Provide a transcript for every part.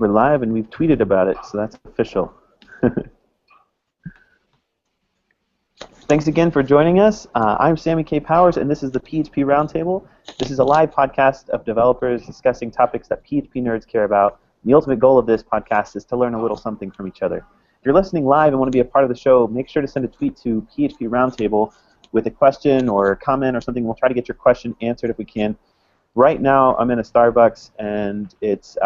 We're live and we've tweeted about it, so that's official. Thanks again for joining us. I'm Sammy K. Powers, and this is the PHP Roundtable. This is a live podcast of developers discussing topics that PHP nerds care about. The ultimate goal of this podcast is to learn a little something from each other. If you're listening live and want to be a part of the show, make sure to send a tweet to PHP Roundtable with a question or a comment or something. We'll try to get your question answered if we can. Right now, I'm in a Starbucks, and it's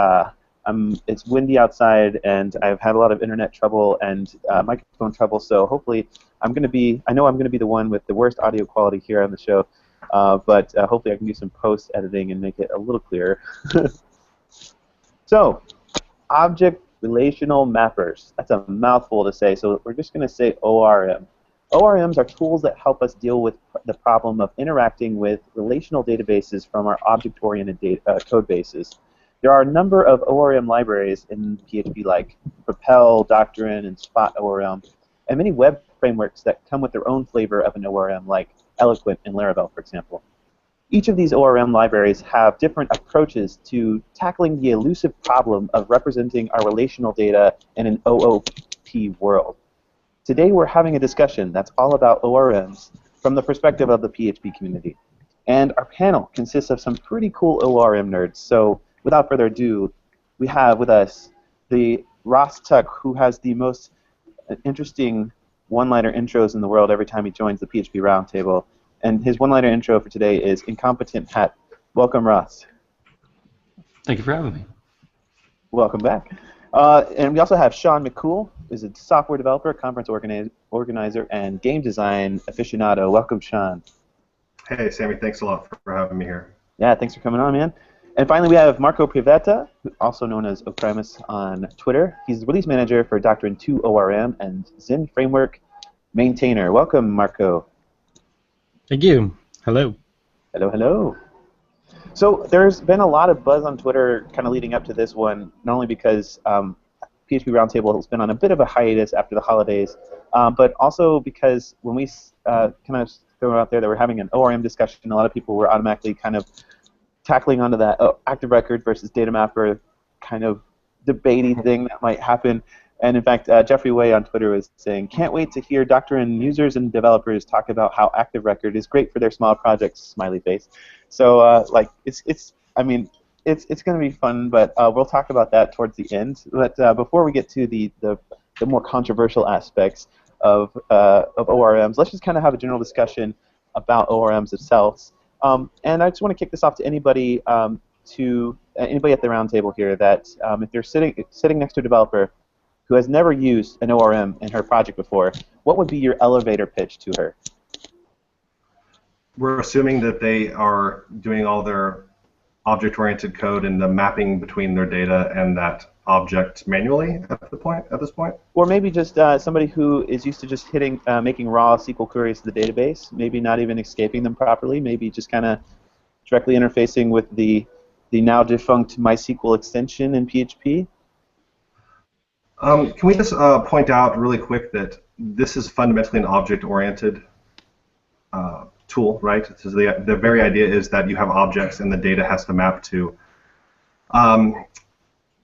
windy outside, and I've had a lot of internet trouble and microphone trouble. So hopefully, I know I'm going to be the one with the worst audio quality here on the show, but hopefully I can do some post-editing and make it a little clearer. So, object-relational mappers. That's a mouthful to say, so we're just going to say ORM. ORMs are tools that help us deal with the problem of interacting with relational databases from our object-oriented code bases. There are a number of ORM libraries in PHP like Propel, Doctrine, and Spot ORM, and many web frameworks that come with their own flavor of an ORM like Eloquent and Laravel, for example. Each of these ORM libraries have different approaches to tackling the elusive problem of representing our relational data in an OOP world. Today we're having a discussion that's all about ORMs from the perspective of the PHP community. And our panel consists of some pretty cool ORM nerds. So without further ado, we have with us the Ross Tuck, who has the most interesting one-liner intros in the world every time he joins the PHP Roundtable. And his one-liner intro for today is Incompetent Hat. Welcome, Ross. Thank you for having me. Welcome back. And we also have Shawn McCool, who's a software developer, conference organizer, and game design aficionado. Welcome, Shawn. Hey, Sammy. Thanks a lot for having me here. Yeah, thanks for coming on, man. And finally, we have Marco Pivetta, also known as Oprimus on Twitter. He's the release manager for Doctrine 2 ORM and Zend Framework maintainer. Welcome, Marco. Thank you. Hello. Hello, hello. So there's been a lot of buzz on Twitter kind of leading up to this one, not only because PHP Roundtable has been on a bit of a hiatus after the holidays, but also because when we kind of throw out there that we're having an ORM discussion, a lot of people were automatically kind of tackling onto that active record versus Datamapper kind of debating thing that might happen. And in fact, Jeffrey Way on Twitter was saying, "Can't wait to hear Doctrine users and developers talk about how active record is great for their small projects." Smiley face. So it's going to be fun, but we'll talk about that towards the end. But before we get to the more controversial aspects of ORMs, let's just kind of have a general discussion about ORMs themselves. And I just want to kick this off to anybody at the roundtable here that if you're sitting next to a developer who has never used an ORM in her project before, what would be your elevator pitch to her? We're assuming that they are doing all their object-oriented code and the mapping between their data and that object manually at this point. Or maybe just somebody who is used to just making raw SQL queries to the database, maybe not even escaping them properly, maybe just kind of directly interfacing with the now defunct MySQL extension in PHP. Can we just point out really quick that this is fundamentally an object-oriented tool, right? So the very idea is that you have objects and the data has to map to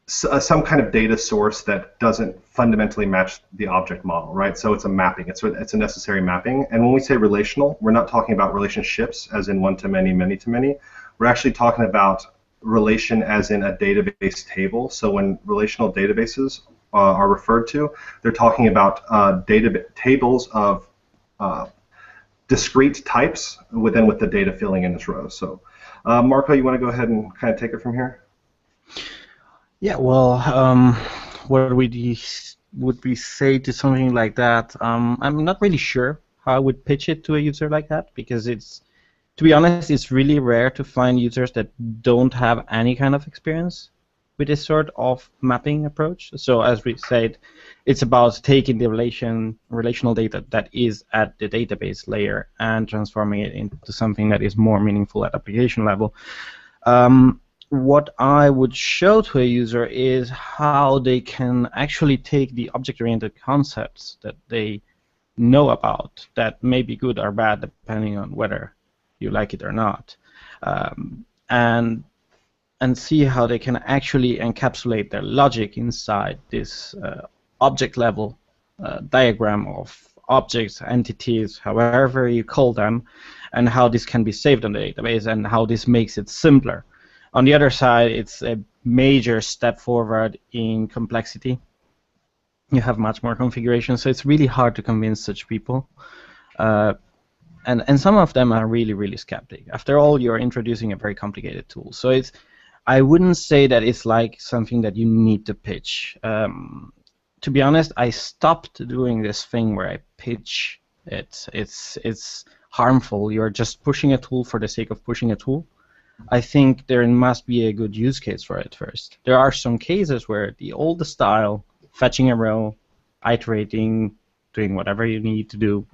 some kind of data source that doesn't fundamentally match the object model, right? So it's a mapping. It's a necessary mapping. And when we say relational, we're not talking about relationships as in one-to-many, many-to-many. We're actually talking about relation as in a database table. So when relational databases are referred to, they're talking about tables of discrete types with the data filling in its rows. So, Marco, you want to go ahead and kind of take it from here? Yeah, well, what would we say to something like that? I'm not really sure how I would pitch it to a user like that, because to be honest, it's really rare to find users that don't have any kind of experience with this sort of mapping approach. So as we said, it's about taking the relational data that is at the database layer and transforming it into something that is more meaningful at application level. What I would show to a user is how they can actually take the object-oriented concepts that they know about, that may be good or bad depending on whether you like it or not, and and see how they can actually encapsulate their logic inside this object level diagram of objects, entities, however you call them, and how this can be saved on the database and how this makes it simpler. On the other side, it's a major step forward in complexity. You have much more configuration, so it's really hard to convince such people. And some of them are really, really skeptic. After all, you're introducing a very complicated tool. So I wouldn't say that it's like something that you need to pitch. To be honest, I stopped doing this thing where I pitch it. It's harmful. You're just pushing a tool for the sake of pushing a tool. I think there must be a good use case for it first. There are some cases where the old style, fetching a row, iterating, doing whatever you need to do,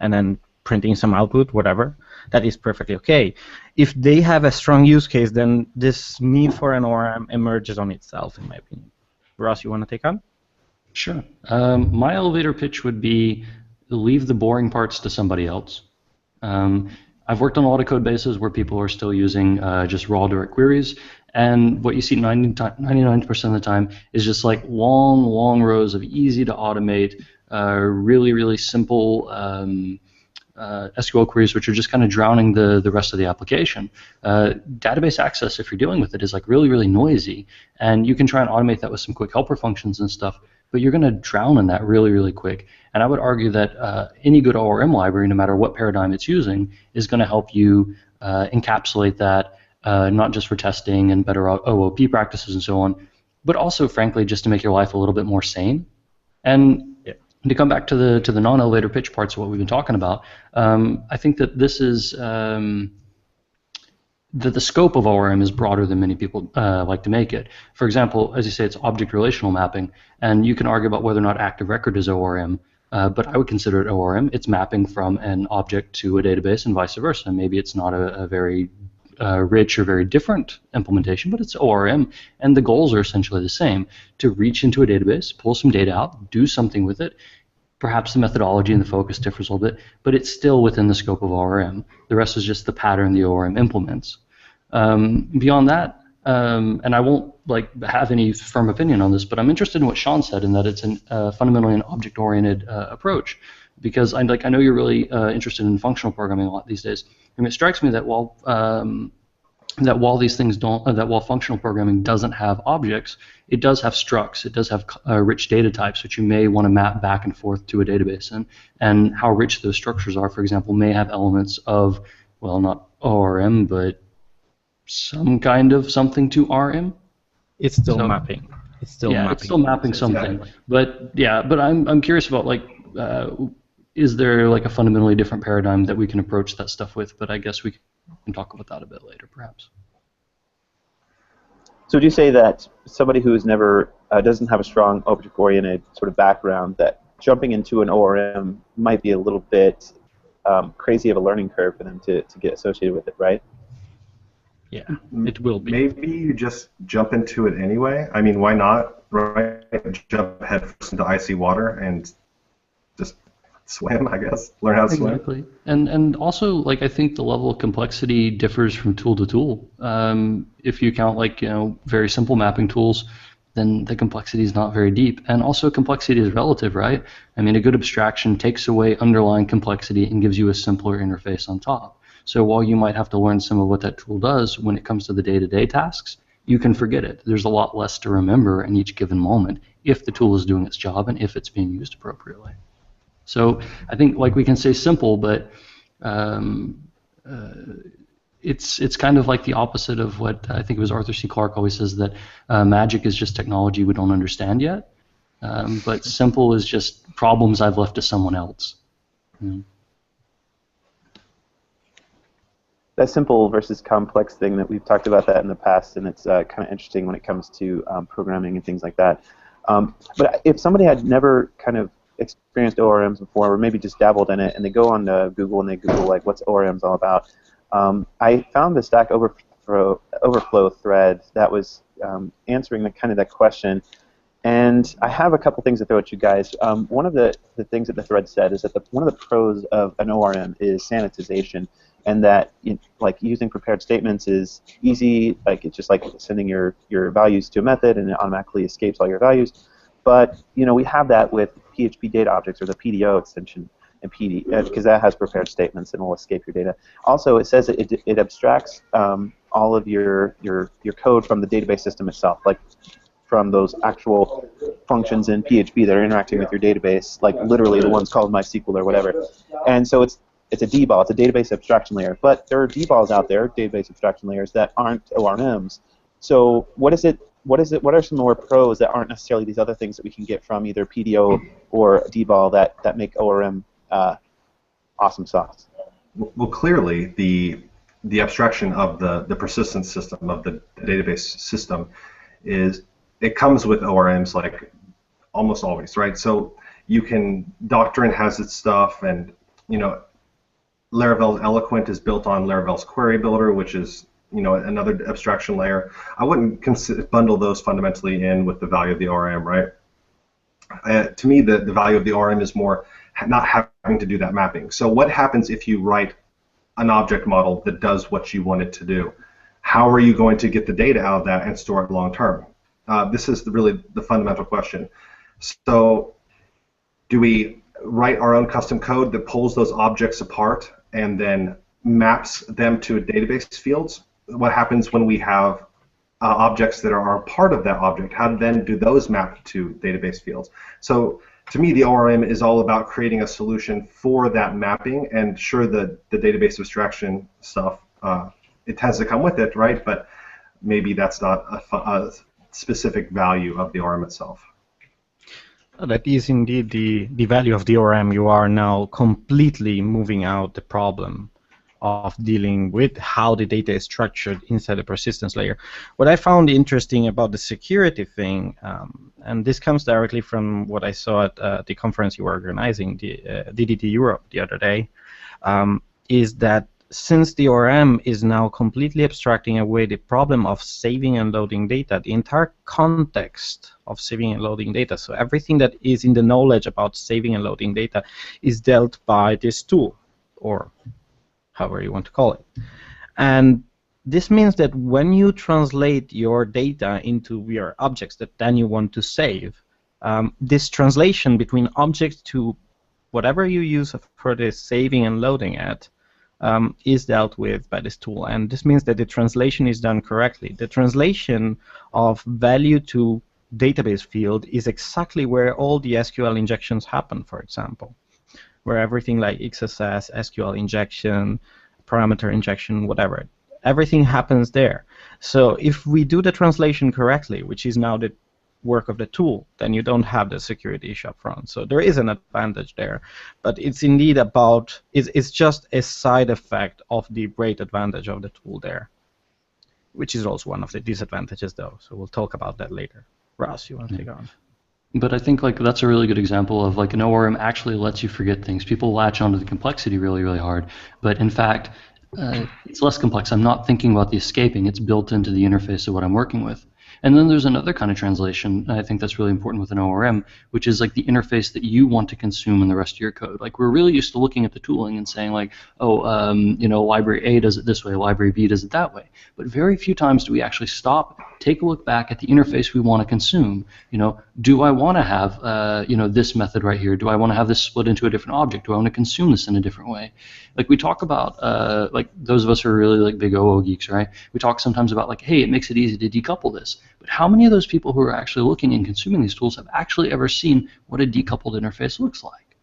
and then printing some output, whatever, that is perfectly okay. If they have a strong use case, then this need for an ORM emerges on itself, in my opinion. Ross, you want to take on? Sure. My elevator pitch would be leave the boring parts to somebody else. I've worked on a lot of code bases where people are still using just raw direct queries, and what you see 99% of the time is just like long rows of easy to automate, really, really simple SQL queries, which are just kind of drowning the rest of the application. Database access, if you're dealing with it, is like really, really noisy, and you can try and automate that with some quick helper functions and stuff, but you're going to drown in that really, really quick. And I would argue that any good ORM library, no matter what paradigm it's using, is going to help you encapsulate that, not just for testing and better OOP practices and so on, but also, frankly, just to make your life a little bit more sane. And to come back to the non-elevator pitch parts of what we've been talking about, I think that this is that the scope of ORM is broader than many people like to make it. For example, as you say, it's object-relational mapping, and you can argue about whether or not active record is ORM, but I would consider it ORM. It's mapping from an object to a database and vice versa. Maybe it's not a very rich or very different implementation, but it's ORM, and the goals are essentially the same: to reach into a database, pull some data out, do something with it. Perhaps the methodology and the focus differs a little bit, but it's still within the scope of ORM. The rest is just the pattern the ORM implements. Beyond that, and I won't have any firm opinion on this, but I'm interested in what Shawn said, in that it's fundamentally an object-oriented approach, because I know you're really interested in functional programming a lot these days, and it strikes me that while functional programming doesn't have objects, it does have structs. It does have rich data types, which you may want to map back and forth to a database, and how rich those structures are, for example, may have elements of, well, not ORM, but some kind of something to RM. It's still mapping. It's still mapping. It's still mapping something. But I'm curious about is there like a fundamentally different paradigm that we can approach that stuff with? But I guess we can talk about that a bit later, perhaps. So would you say that somebody who's never doesn't have a strong object-oriented sort of background, that jumping into an ORM might be a little bit crazy of a learning curve for them to get associated with it, right? Yeah, it will be. Maybe you just jump into it anyway. I mean, why not? Right? Jump headfirst into icy water and just swim, I guess. Learn how to swim. Exactly. And also, I think the level of complexity differs from tool to tool. If you count very simple mapping tools, then the complexity is not very deep. And also, complexity is relative, right? I mean, a good abstraction takes away underlying complexity and gives you a simpler interface on top. So while you might have to learn some of what that tool does, when it comes to the day-to-day tasks, you can forget it. There's a lot less to remember in each given moment if the tool is doing its job and if it's being used appropriately. So I think we can say simple, but it's kind of like the opposite of what I think it was Arthur C. Clarke always says, that magic is just technology we don't understand yet, but simple is just problems I've left to someone else. That simple versus complex thing, that we've talked about that in the past, and it's kind of interesting when it comes to programming and things like that. But if somebody had never kind of experienced ORMs before, or maybe just dabbled in it, and they go on to Google and they Google what's ORMs all about, I found the Stack Overflow thread that was answering that question. And I have a couple things to throw at you guys. One of the things that the thread said is that one of the pros of an ORM is sanitization, and that like using prepared statements is easy. Like it's just like sending your values to a method, and it automatically escapes all your values. But we have that with PHP data objects or the PDO extension in PD because that has prepared statements and will escape your data. Also, it says that it abstracts all of your code from the database system itself, like from those actual functions in PHP that are interacting with your database, like literally the ones called MySQL or whatever. And so it's a DBAL, it's a database abstraction layer. But there are DBALs out there, database abstraction layers, that aren't ORMs. So what are some more pros that aren't necessarily these other things that we can get from either PDO or DBAL that make ORM awesome sauce? Well, clearly the abstraction of the persistence system, of the database system, is it comes with ORMs like almost always, right? So Doctrine has its stuff, and Laravel's Eloquent is built on Laravel's Query Builder, which is another abstraction layer. I wouldn't bundle those fundamentally in with the value of the ORM, right? To me, the value of the ORM is more not having to do that mapping. So what happens if you write an object model that does what you want it to do? How are you going to get the data out of that and store it long term? This is really the fundamental question. So do we write our own custom code that pulls those objects apart and then maps them to database fields? What happens when we have objects that are a part of that object? How then do those map to database fields? So to me, the ORM is all about creating a solution for that mapping, and sure, the database abstraction stuff, it tends to come with it, right? But maybe that's not a specific value of the ORM itself. That is indeed the value of the ORM. You are now completely moving out the problem of dealing with how the data is structured inside the persistence layer. What I found interesting about the security thing, and this comes directly from what I saw at the conference you were organizing, the DDT Europe the other day, is that since the ORM is now completely abstracting away the problem of saving and loading data, the entire context of saving and loading data, so everything that is in the knowledge about saving and loading data is dealt by this tool, or however you want to call it. And this means that when you translate your data into your objects that then you want to save, this translation between objects to whatever you use for the saving and loading at is dealt with by this tool. And this means that the translation is done correctly. The translation of value to database field is exactly where all the SQL injections happen, for example, where everything like XSS, SQL injection, parameter injection, whatever, everything happens there. So if we do the translation correctly, which is now the work of the tool, then you don't have the security issue up front. So there is an advantage there, but it's indeed about, it's just a side effect of the great advantage of the tool there, which is also one of the disadvantages though. So we'll talk about that later. Ross, you want to take on? But I think like that's a really good example of like an ORM actually lets you forget things. People latch onto the complexity really, really hard, but in fact, it's less complex. I'm not thinking about the escaping. It's built into the interface of what I'm working with. And then there's another kind of translation, and I think that's really important with an ORM, which is like the interface that you want to consume in the rest of your code. Like we're really used to looking at the tooling and saying like, oh, library A does it this way, library B does it that way. But very few times do we actually stop, take a look back at the interface we want to consume. Do I want to have, this method right here? Do I want to have this split into a different object? Do I want to consume this in a different way? Like we talk about, like those of us who are really like big OO geeks, right? We talk sometimes about like, hey, it makes it easy to decouple this. But how many of those people who are actually looking and consuming these tools have actually ever seen what a decoupled interface looks like?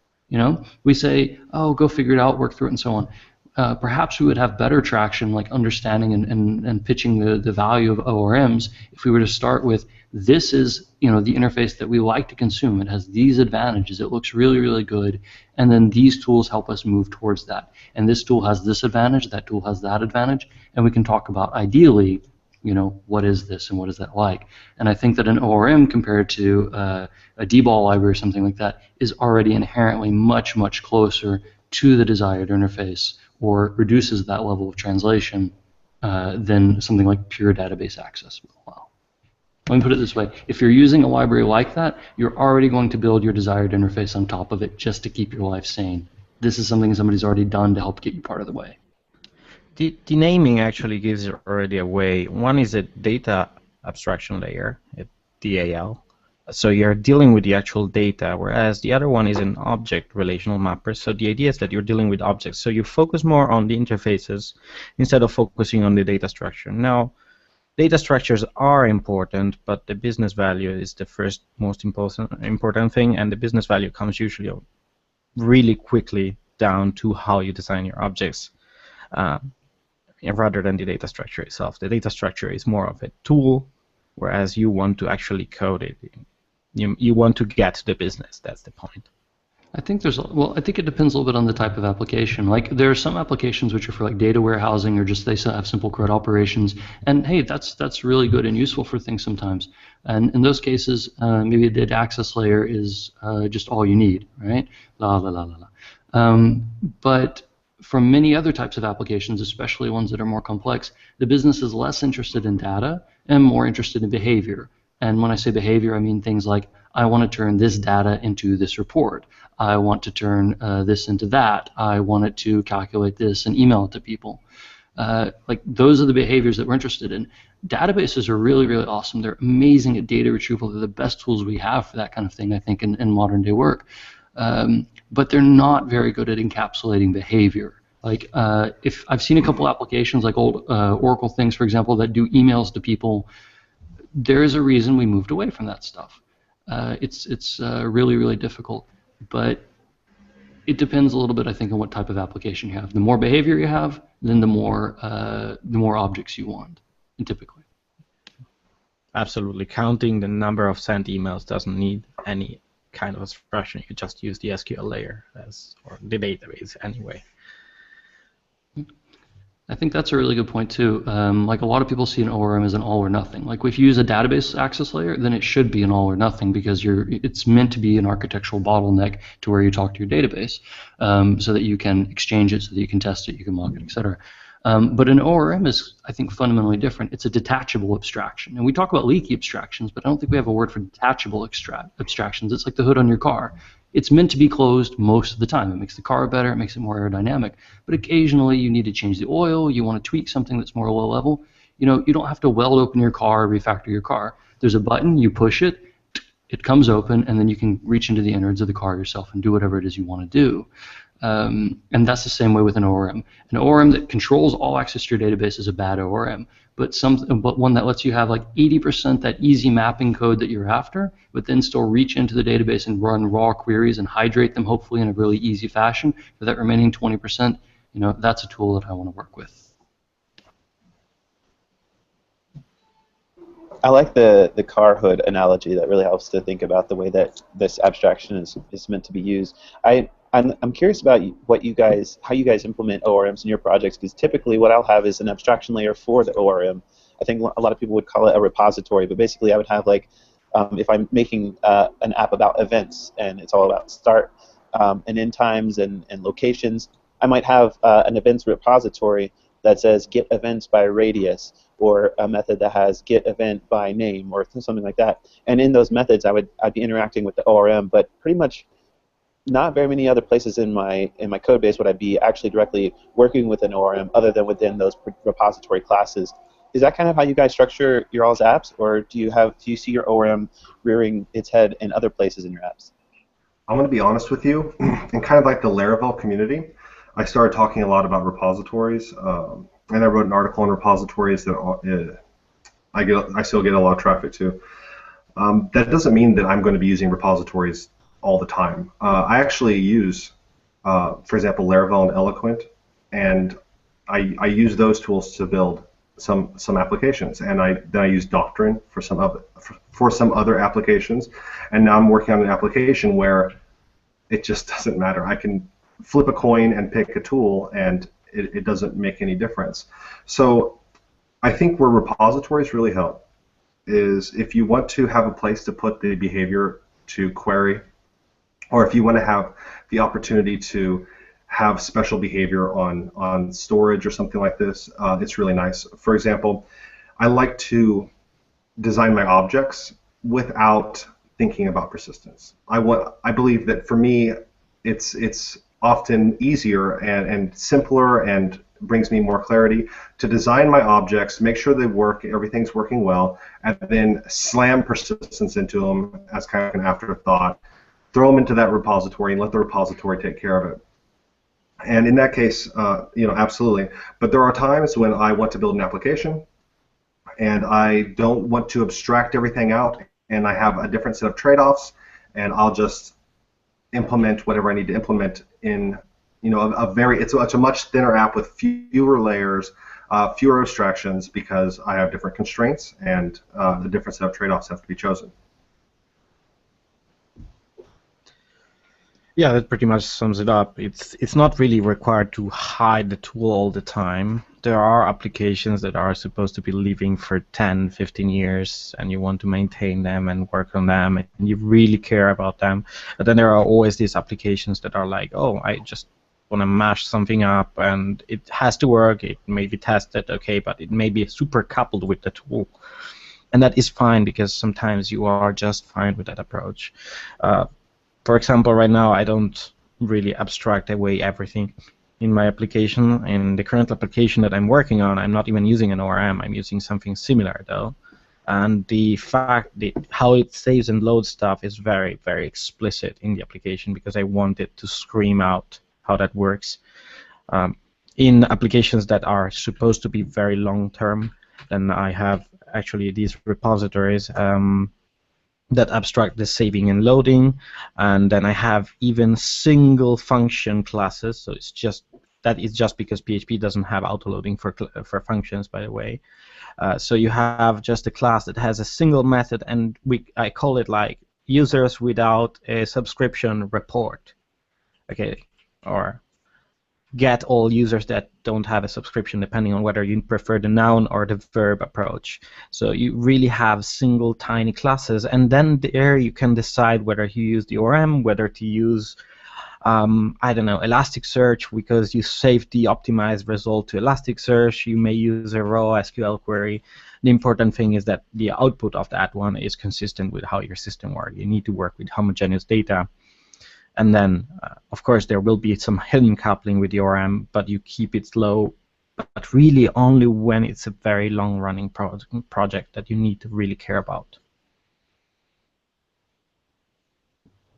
We say, oh, go figure it out, work through it, and so on. Perhaps we would have better traction, like understanding and pitching the value of ORMs if we were to start with, this is the interface that we like to consume. It has these advantages. It looks really, really good. And then these tools help us move towards that. And this tool has this advantage. That tool has that advantage. And we can talk about ideally, what is this and what is that like? And I think that an ORM compared to a DBAL library or something like that is already inherently much, much closer to the desired interface, or reduces that level of translation than something like pure database access will allow. Let me put it this way. If you're using a library like that, you're already going to build your desired interface on top of it just to keep your life sane. This is something somebody's already done to help get you part of the way. The naming actually gives you already away. One is a data abstraction layer, a DAL. So you're dealing with the actual data, whereas the other one is an object relational mapper. So the idea is that you're dealing with objects. So you focus more on the interfaces instead of focusing on the data structure. Now, data structures are important, but the business value is the first most important thing, and the business value comes usually really quickly down to how you design your objects rather than the data structure itself. The data structure is more of a tool, whereas you want to actually code it. You want to get the business. That's the point. I think I think it depends a little bit on the type of application. Like there are some applications which are for like data warehousing or just they have simple CRUD operations, and hey, that's really good and useful for things sometimes. And in those cases, maybe a data access layer is just all you need, right? La la la la la. But for many other types of applications, especially ones that are more complex, the business is less interested in data and more interested in behavior. And when I say behavior, I mean things like, I want to turn this data into this report. I want to turn this into that. I want it to calculate this and email it to people. Like those are the behaviors that we're interested in. Databases are really, really awesome. They're amazing at data retrieval. They're the best tools we have for that kind of thing, I think, in modern day work. But they're not very good at encapsulating behavior. Like if I've seen a couple applications like old Oracle things, for example, that do emails to people, there's a reason we moved away from that stuff. It's really, really difficult, but it depends a little bit, I think, on what type of application you have. The more behavior you have, then the more objects you want, and typically. Absolutely. Counting the number of sent emails doesn't need any kind of abstraction. You just use the SQL layer or the database anyway. I think that's a really good point too. Like a lot of people see an ORM as an all or nothing. Like if you use a database access layer, then it should be an all or nothing because it's meant to be an architectural bottleneck to where you talk to your database so that you can exchange it, so that you can test it, you can log it, etc. But an ORM is, I think, fundamentally different. It's a detachable abstraction. And we talk about leaky abstractions, but I don't think we have a word for detachable abstractions. It's like the hood on your car. It's meant to be closed most of the time. It makes the car better, it makes it more aerodynamic. But occasionally you need to change the oil, you want to tweak something that's more low level. You know, you don't have to weld open your car, refactor your car. There's a button, you push it, it comes open, and then you can reach into the innards of the car yourself and do whatever it is you want to do. And that's the same way with an ORM. An ORM that controls all access to your database is a bad ORM, but one that lets you have like 80% that easy mapping code that you're after, but then still reach into the database and run raw queries and hydrate them hopefully in a really easy fashion for that remaining 20%. You know, that's a tool that I want to work with. I like the car hood analogy. That really helps to think about the way that this abstraction is meant to be used. I'm curious about how you guys implement ORMs in your projects, because typically what I'll have is an abstraction layer for the ORM. I think a lot of people would call it a repository, but basically I would have like, if I'm making an app about events and it's all about start and end times and locations, I might have an events repository that says get events by radius, or a method that has get event by name, or something like that. And in those methods I'd be interacting with the ORM, but pretty much not very many other places in my code base would I be actually directly working with an ORM other than within those repository classes. Is that kind of how you guys structure your all's apps, or do you see your ORM rearing its head in other places in your apps? I'm going to be honest with you, in kind of like the Laravel community, I started talking a lot about repositories, and I wrote an article on repositories that I still get a lot of traffic to. That doesn't mean that I'm going to be using repositories all the time. I actually use, for example, Laravel and Eloquent, and I use those tools to build some applications, and then I use Doctrine for some other applications, and now I'm working on an application where it just doesn't matter. I can flip a coin and pick a tool, and it doesn't make any difference. So I think where repositories really help is if you want to have a place to put the behavior to query, or if you want to have the opportunity to have special behavior on storage or something like this, it's really nice. For example, I like to design my objects without thinking about persistence. I believe that for me, it's often easier and simpler and brings me more clarity to design my objects, make sure they work, everything's working well, and then slam persistence into them as kind of an afterthought, throw them into that repository and let the repository take care of it. And in that case, absolutely. But there are times when I want to build an application and I don't want to abstract everything out, and I have a different set of trade-offs, and I'll just implement whatever I need to implement in, it's a much thinner app with fewer layers, fewer abstractions, because I have different constraints, and the different set of trade-offs have to be chosen. Yeah, that pretty much sums it up. It's not really required to hide the tool all the time. There are applications that are supposed to be living for 10, 15 years, and you want to maintain them and work on them, and you really care about them. But then there are always these applications that are like, oh, I just want to mash something up, and it has to work. It may be tested, okay, but it may be super coupled with the tool. And that is fine, because sometimes you are just fine with that approach. For example, right now I don't really abstract away everything in my application. In the current application that I'm working on, I'm not even using an ORM. I'm using something similar, though. And the fact that how it saves and loads stuff is very, very explicit in the application, because I want it to scream out how that works. In applications that are supposed to be very long-term, then I have actually these repositories that abstract the saving and loading, and then I have even single function classes. So that is just because PHP doesn't have autoloading for functions, by the way. So you have just a class that has a single method, and I call it like users without a subscription report, okay, or get all users that don't have a subscription, depending on whether you prefer the noun or the verb approach. So you really have single tiny classes, and then there you can decide whether you use the ORM, whether to use I don't know, Elasticsearch, because you save the optimized result to Elasticsearch. You may use a raw SQL query. The important thing is that the output of that one is consistent with how your system works. You need to work with homogeneous data. And then, of course, there will be some hidden coupling with the ORM, but you keep it slow, but really only when it's a very long-running project that you need to really care about.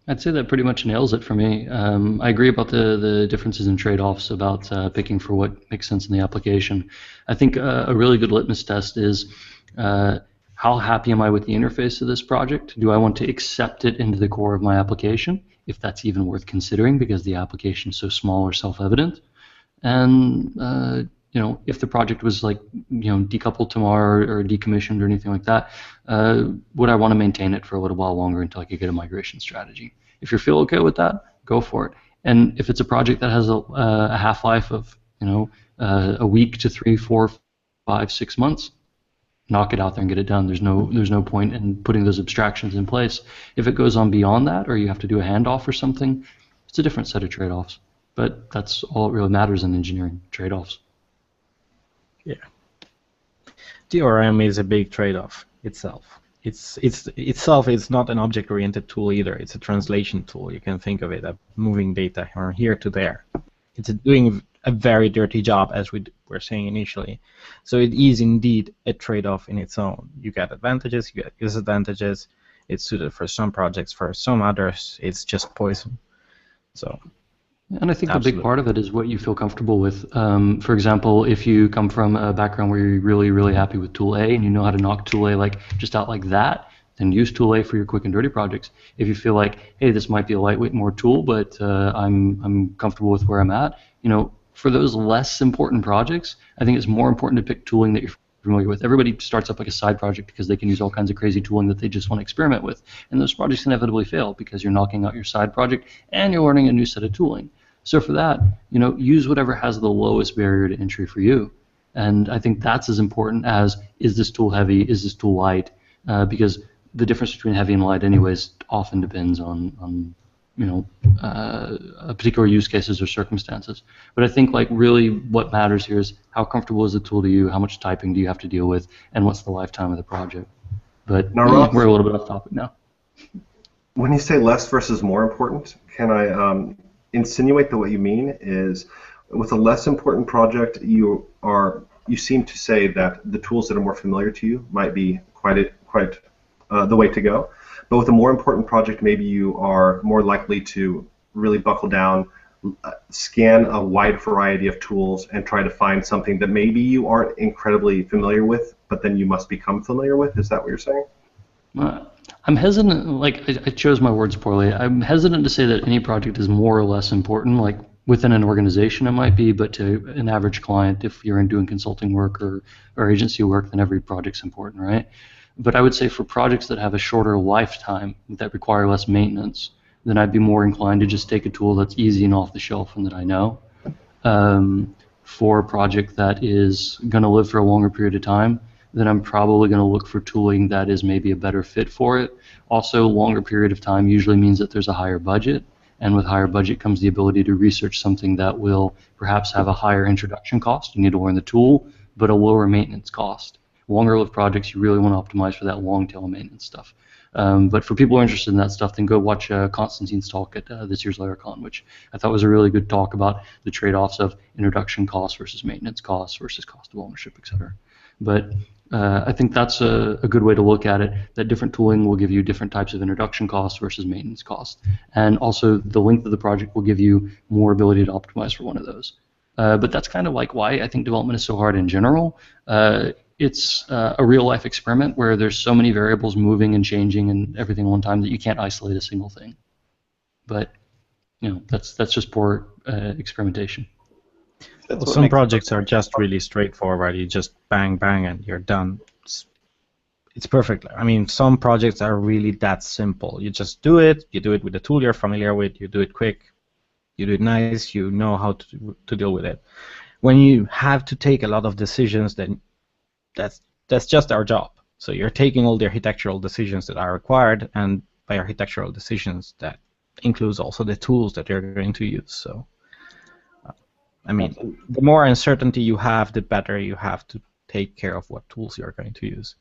I'd say that pretty much nails it for me. I agree about the differences in trade-offs about picking for what makes sense in the application. I think a really good litmus test is how happy am I with the interface of this project? Do I want to accept it into the core of my application, if that's even worth considering because the application is so small or self-evident? And if the project was like decoupled tomorrow or decommissioned or anything like that, would I want to maintain it for a little while longer until I could get a migration strategy? If you feel okay with that, go for it. And if it's a project that has a half-life of a week to 3, 4, 5, 6 months, knock it out there and get it done. There's no point in putting those abstractions in place. If it goes on beyond that, or you have to do a handoff or something, it's a different set of trade-offs. But that's all that really matters in engineering, trade-offs. Yeah. The ORM is a big trade-off itself. It's not an object-oriented tool either. It's a translation tool. You can think of it as moving data from here to there. It's doing a very dirty job, as we were saying initially. So it is indeed a trade-off in its own. You get advantages, you get disadvantages. It's suited for some projects. For some others, it's just poison. So. And I think a big part of it is what you feel comfortable with. For example, if you come from a background where you're really, really happy with tool A and you know how to knock tool A just out like that, then use tool A for your quick and dirty projects. If you feel like, hey, this might be a lightweight more tool, but I'm comfortable with where I'm at, for those less important projects, I think it's more important to pick tooling that you're familiar with. Everybody starts up like a side project because they can use all kinds of crazy tooling that they just want to experiment with. And those projects inevitably fail because you're knocking out your side project and you're learning a new set of tooling. So for that, use whatever has the lowest barrier to entry for you. And I think that's as important as, is this tool heavy, is this tool light? Because the difference between heavy and light anyways often depends on particular use cases or circumstances. But I think really what matters here is how comfortable is the tool to you, how much typing do you have to deal with, and what's the lifetime of the project. But Now, Ross, we're a little bit off topic now. when you say less versus more important, can I insinuate that what you mean is with a less important project, you seem to say that the tools that are more familiar to you might be quite the way to go. But with a more important project, maybe you are more likely to really buckle down, scan a wide variety of tools, and try to find something that maybe you aren't incredibly familiar with, but then you must become familiar with. Is that what you're saying? I'm hesitant, like I chose my words poorly. I'm hesitant to say that any project is more or less important. Like within an organization it might be, but to an average client, if you're doing consulting work or agency work, then every project's important, right? But I would say for projects that have a shorter lifetime, that require less maintenance, then I'd be more inclined to just take a tool that's easy and off the shelf and that I know. For a project that is going to live for a longer period of time, then I'm probably going to look for tooling that is maybe a better fit for it. Also, longer period of time usually means that there's a higher budget, and with higher budget comes the ability to research something that will perhaps have a higher introduction cost. You need to learn the tool, but a lower maintenance cost. Longer lived projects, you really want to optimize for that long tail maintenance stuff. But for people who are interested in that stuff, then go watch Constantine's talk at this year's LayerCon, which I thought was a really good talk about the trade-offs of introduction costs versus maintenance costs versus cost of ownership, et cetera. But I think that's a good way to look at it, that different tooling will give you different types of introduction costs versus maintenance costs. And also the length of the project will give you more ability to optimize for one of those. But that's kind of like why I think development is so hard in general. It's a real-life experiment where there's so many variables moving and changing and everything at one time that you can't isolate a single thing. But that's just poor experimentation. Well, some projects are just really straightforward. You just bang, bang, and you're done. It's perfect. I mean, some projects are really that simple. You just do it. You do it with the tool you're familiar with. You do it quick. You do it nice. You know how to deal with it. When you have to take a lot of decisions, then that's just our job. So you're taking all the architectural decisions that are required, and by architectural decisions, that includes also the tools that you're going to use. So. I mean, the more uncertainty you have, the better you have to take care of what tools you're going to use.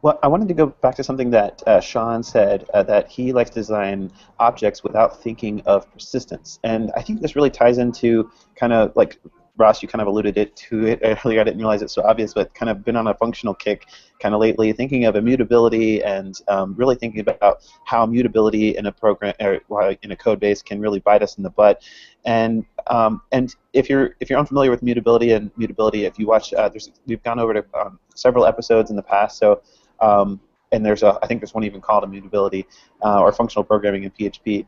Well, I wanted to go back to something that Shawn said, that he likes to design objects without thinking of persistence. And I think this really ties into kind of like, Ross, you kind of alluded to it earlier. I didn't realize it's so obvious, but kind of been on a functional kick kind of lately, thinking of immutability and really thinking about how mutability in a program or in a code base can really bite us in the butt. And if you're unfamiliar with mutability, if you watch, we've gone over to several episodes in the past. So and I think there's one even called Immutability or functional programming in PHP.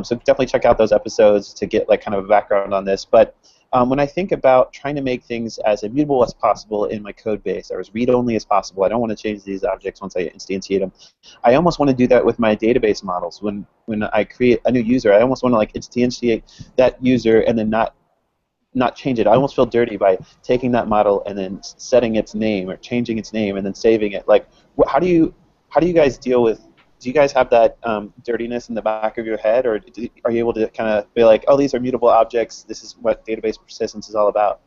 So definitely check out those episodes to get like kind of a background on this. But when I think about trying to make things as immutable as possible in my code base, or as read-only as possible, I don't want to change these objects once I instantiate them. I almost want to do that with my database models. When I create a new user, I almost want to like instantiate that user and then not change it. I almost feel dirty by taking that model and then setting its name or changing its name and then saving it. Like, how do you guys deal with? Do you guys have that dirtiness in the back of your head, or are you able to kind of be like, oh, these are mutable objects, this is what database persistence is all about?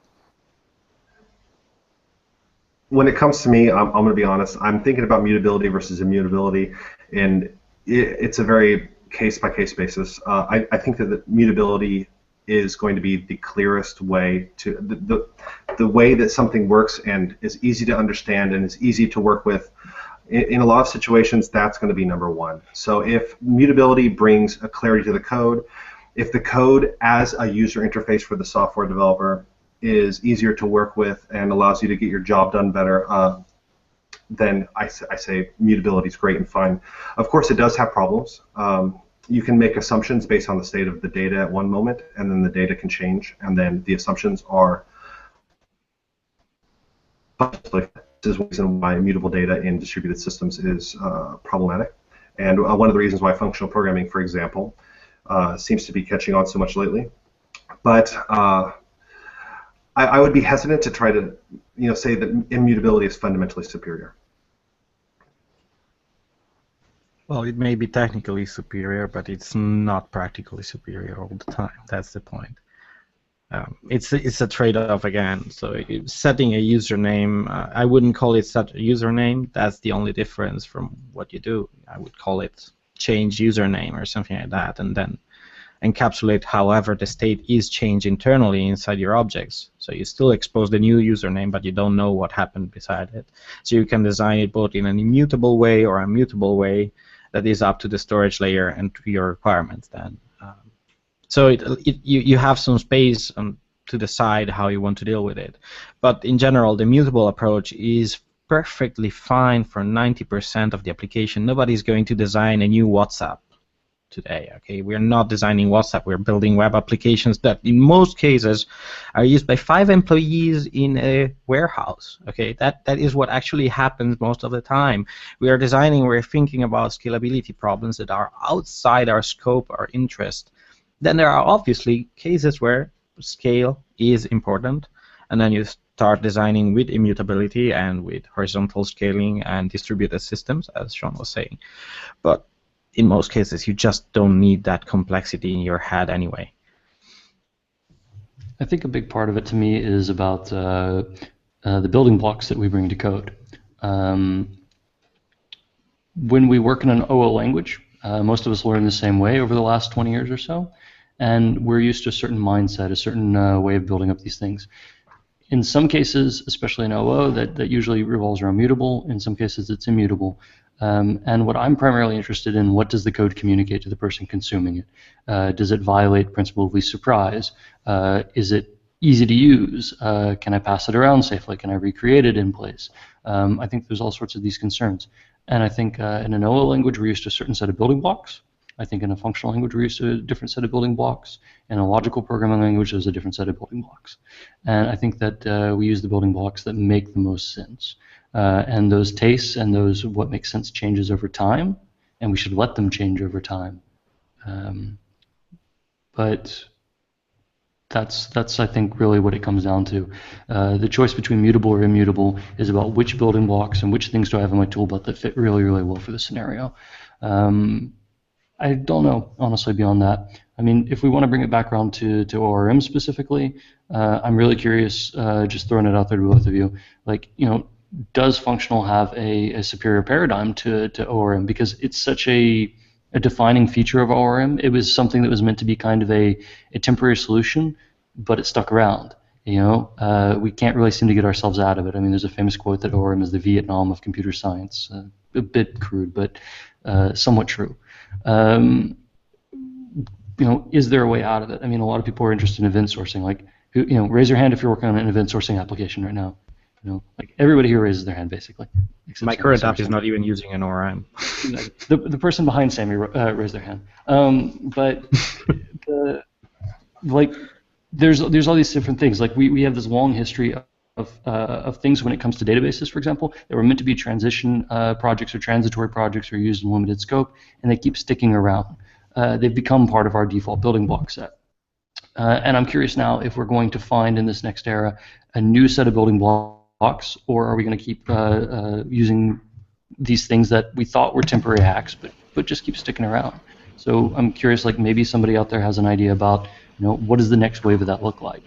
When it comes to me, I'm going to be honest, I'm thinking about mutability versus immutability, and it's a very case-by-case basis. I think that the mutability is going to be the clearest way to, the way that something works and is easy to understand and is easy to work with. In a lot of situations, that's going to be number one. So if mutability brings a clarity to the code, if the code as a user interface for the software developer is easier to work with and allows you to get your job done better, then I say mutability is great and fine. Of course, it does have problems. You can make assumptions based on the state of the data at one moment, and then the data can change, and then the assumptions are this is one reason why immutable data in distributed systems is problematic. And one of the reasons why functional programming, for example, seems to be catching on so much lately. But I would be hesitant to try to say that immutability is fundamentally superior. Well, it may be technically superior, but it's not practically superior all the time. That's the point. it's a trade-off again. So setting a username, I wouldn't call it set a username. That's the only difference from what you do. I would call it change username or something like that, and then encapsulate however the state is changed internally inside your objects. So you still expose the new username, but you don't know what happened beside it. So you can design it both in an immutable way or a mutable way that is up to the storage layer and to your requirements then. So you have some space to decide how you want to deal with it. But in general, the mutable approach is perfectly fine for 90% of the application. Nobody's going to design a new WhatsApp today. Okay, we're not designing WhatsApp. We're building web applications that, in most cases, are used by 5 employees in a warehouse. Okay, that is what actually happens most of the time. We are designing. We're thinking about scalability problems that are outside our scope or interest. Then there are obviously cases where scale is important, and then you start designing with immutability and with horizontal scaling and distributed systems, as Shawn was saying. But in most cases, you just don't need that complexity in your head anyway. I think a big part of it to me is about the building blocks that we bring to code. When we work in an OO language, most of us learn the same way over the last 20 years or so, and we're used to a certain mindset, a certain way of building up these things. In some cases, especially in OO, that usually revolves around mutable. In some cases, it's immutable. And what I'm primarily interested in, what does the code communicate to the person consuming it? Does it violate principle of least surprise? Is it easy to use? Can I pass it around safely? Can I recreate it in place? I think there's all sorts of these concerns. And I think in an OO language, we're used to a certain set of building blocks. I think in a functional language, we're used to a different set of building blocks. In a logical programming language, there's a different set of building blocks. And I think that we use the building blocks that make the most sense. And those tastes and those what makes sense changes over time, and we should let them change over time. But that's I think really what it comes down to. The choice between mutable or immutable is about which building blocks and which things do I have in my toolbelt that fit really, really well for the scenario. I don't know, honestly, beyond that. I mean, if we want to bring it back around to ORM specifically, I'm really curious, just throwing it out there to both of you, like, you know, does functional have a superior paradigm to ORM? Because it's such a defining feature of ORM. It was something that was meant to be kind of a temporary solution, but it stuck around. You know, we can't really seem to get ourselves out of it. I mean, there's a famous quote that ORM is the Vietnam of computer science. A bit crude, but somewhat true. You know, is there a way out of it? I mean, a lot of people are interested in event sourcing. Like, you know, raise your hand if you're working on an event sourcing application right now. You know, like everybody here raises their hand basically. My current app is not even using an ORM. The person behind Sammy raised their hand. But like, there's all these different things. Like we have this long history of things when it comes to databases, for example, that were meant to be transition projects or transitory projects or used in limited scope, and they keep sticking around. They've become part of our default building block set. And I'm curious now if we're going to find in this next era a new set of building blocks, or are we going to keep using these things that we thought were temporary hacks, but just keep sticking around. So I'm curious, like maybe somebody out there has an idea about, you know, what does the next wave of that look like?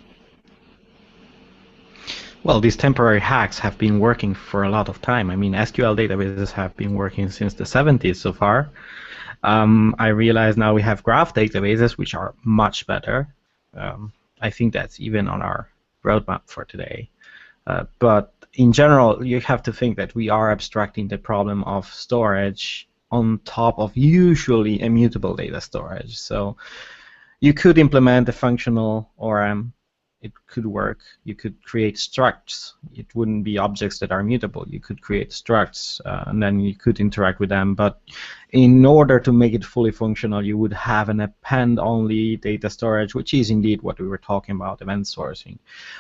Well, these temporary hacks have been working for a lot of time. I mean, SQL databases have been working since the 70s so far. I realize now we have graph databases, which are much better. I think that's even on our roadmap for today. But in general, you have to think that we are abstracting the problem of storage on top of usually immutable data storage. So you could implement a functional ORM. It could work. You could create structs. It wouldn't be objects that are mutable. You could create structs, and then you could interact with them. But in order to make it fully functional, you would have an append-only data storage, which is indeed what we were talking about, event sourcing.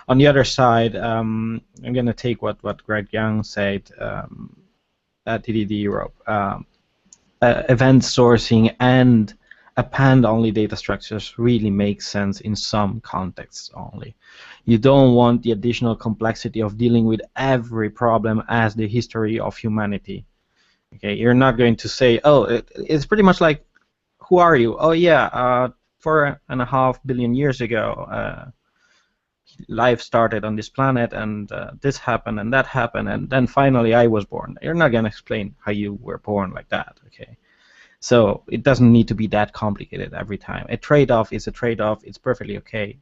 On the other side, I'm going to take what Greg Young said at TDD Europe. Event sourcing and append-only data structures really make sense in some contexts only. You don't want the additional complexity of dealing with every problem as the history of humanity. Okay, you're not going to say, oh, it's pretty much like, who are you? Oh yeah, 4.5 billion years ago, life started on this planet, and this happened, and that happened, and then finally I was born. You're not going to explain how you were born like that, okay? So it doesn't need to be that complicated every time. A trade-off is a trade-off. It's perfectly okay.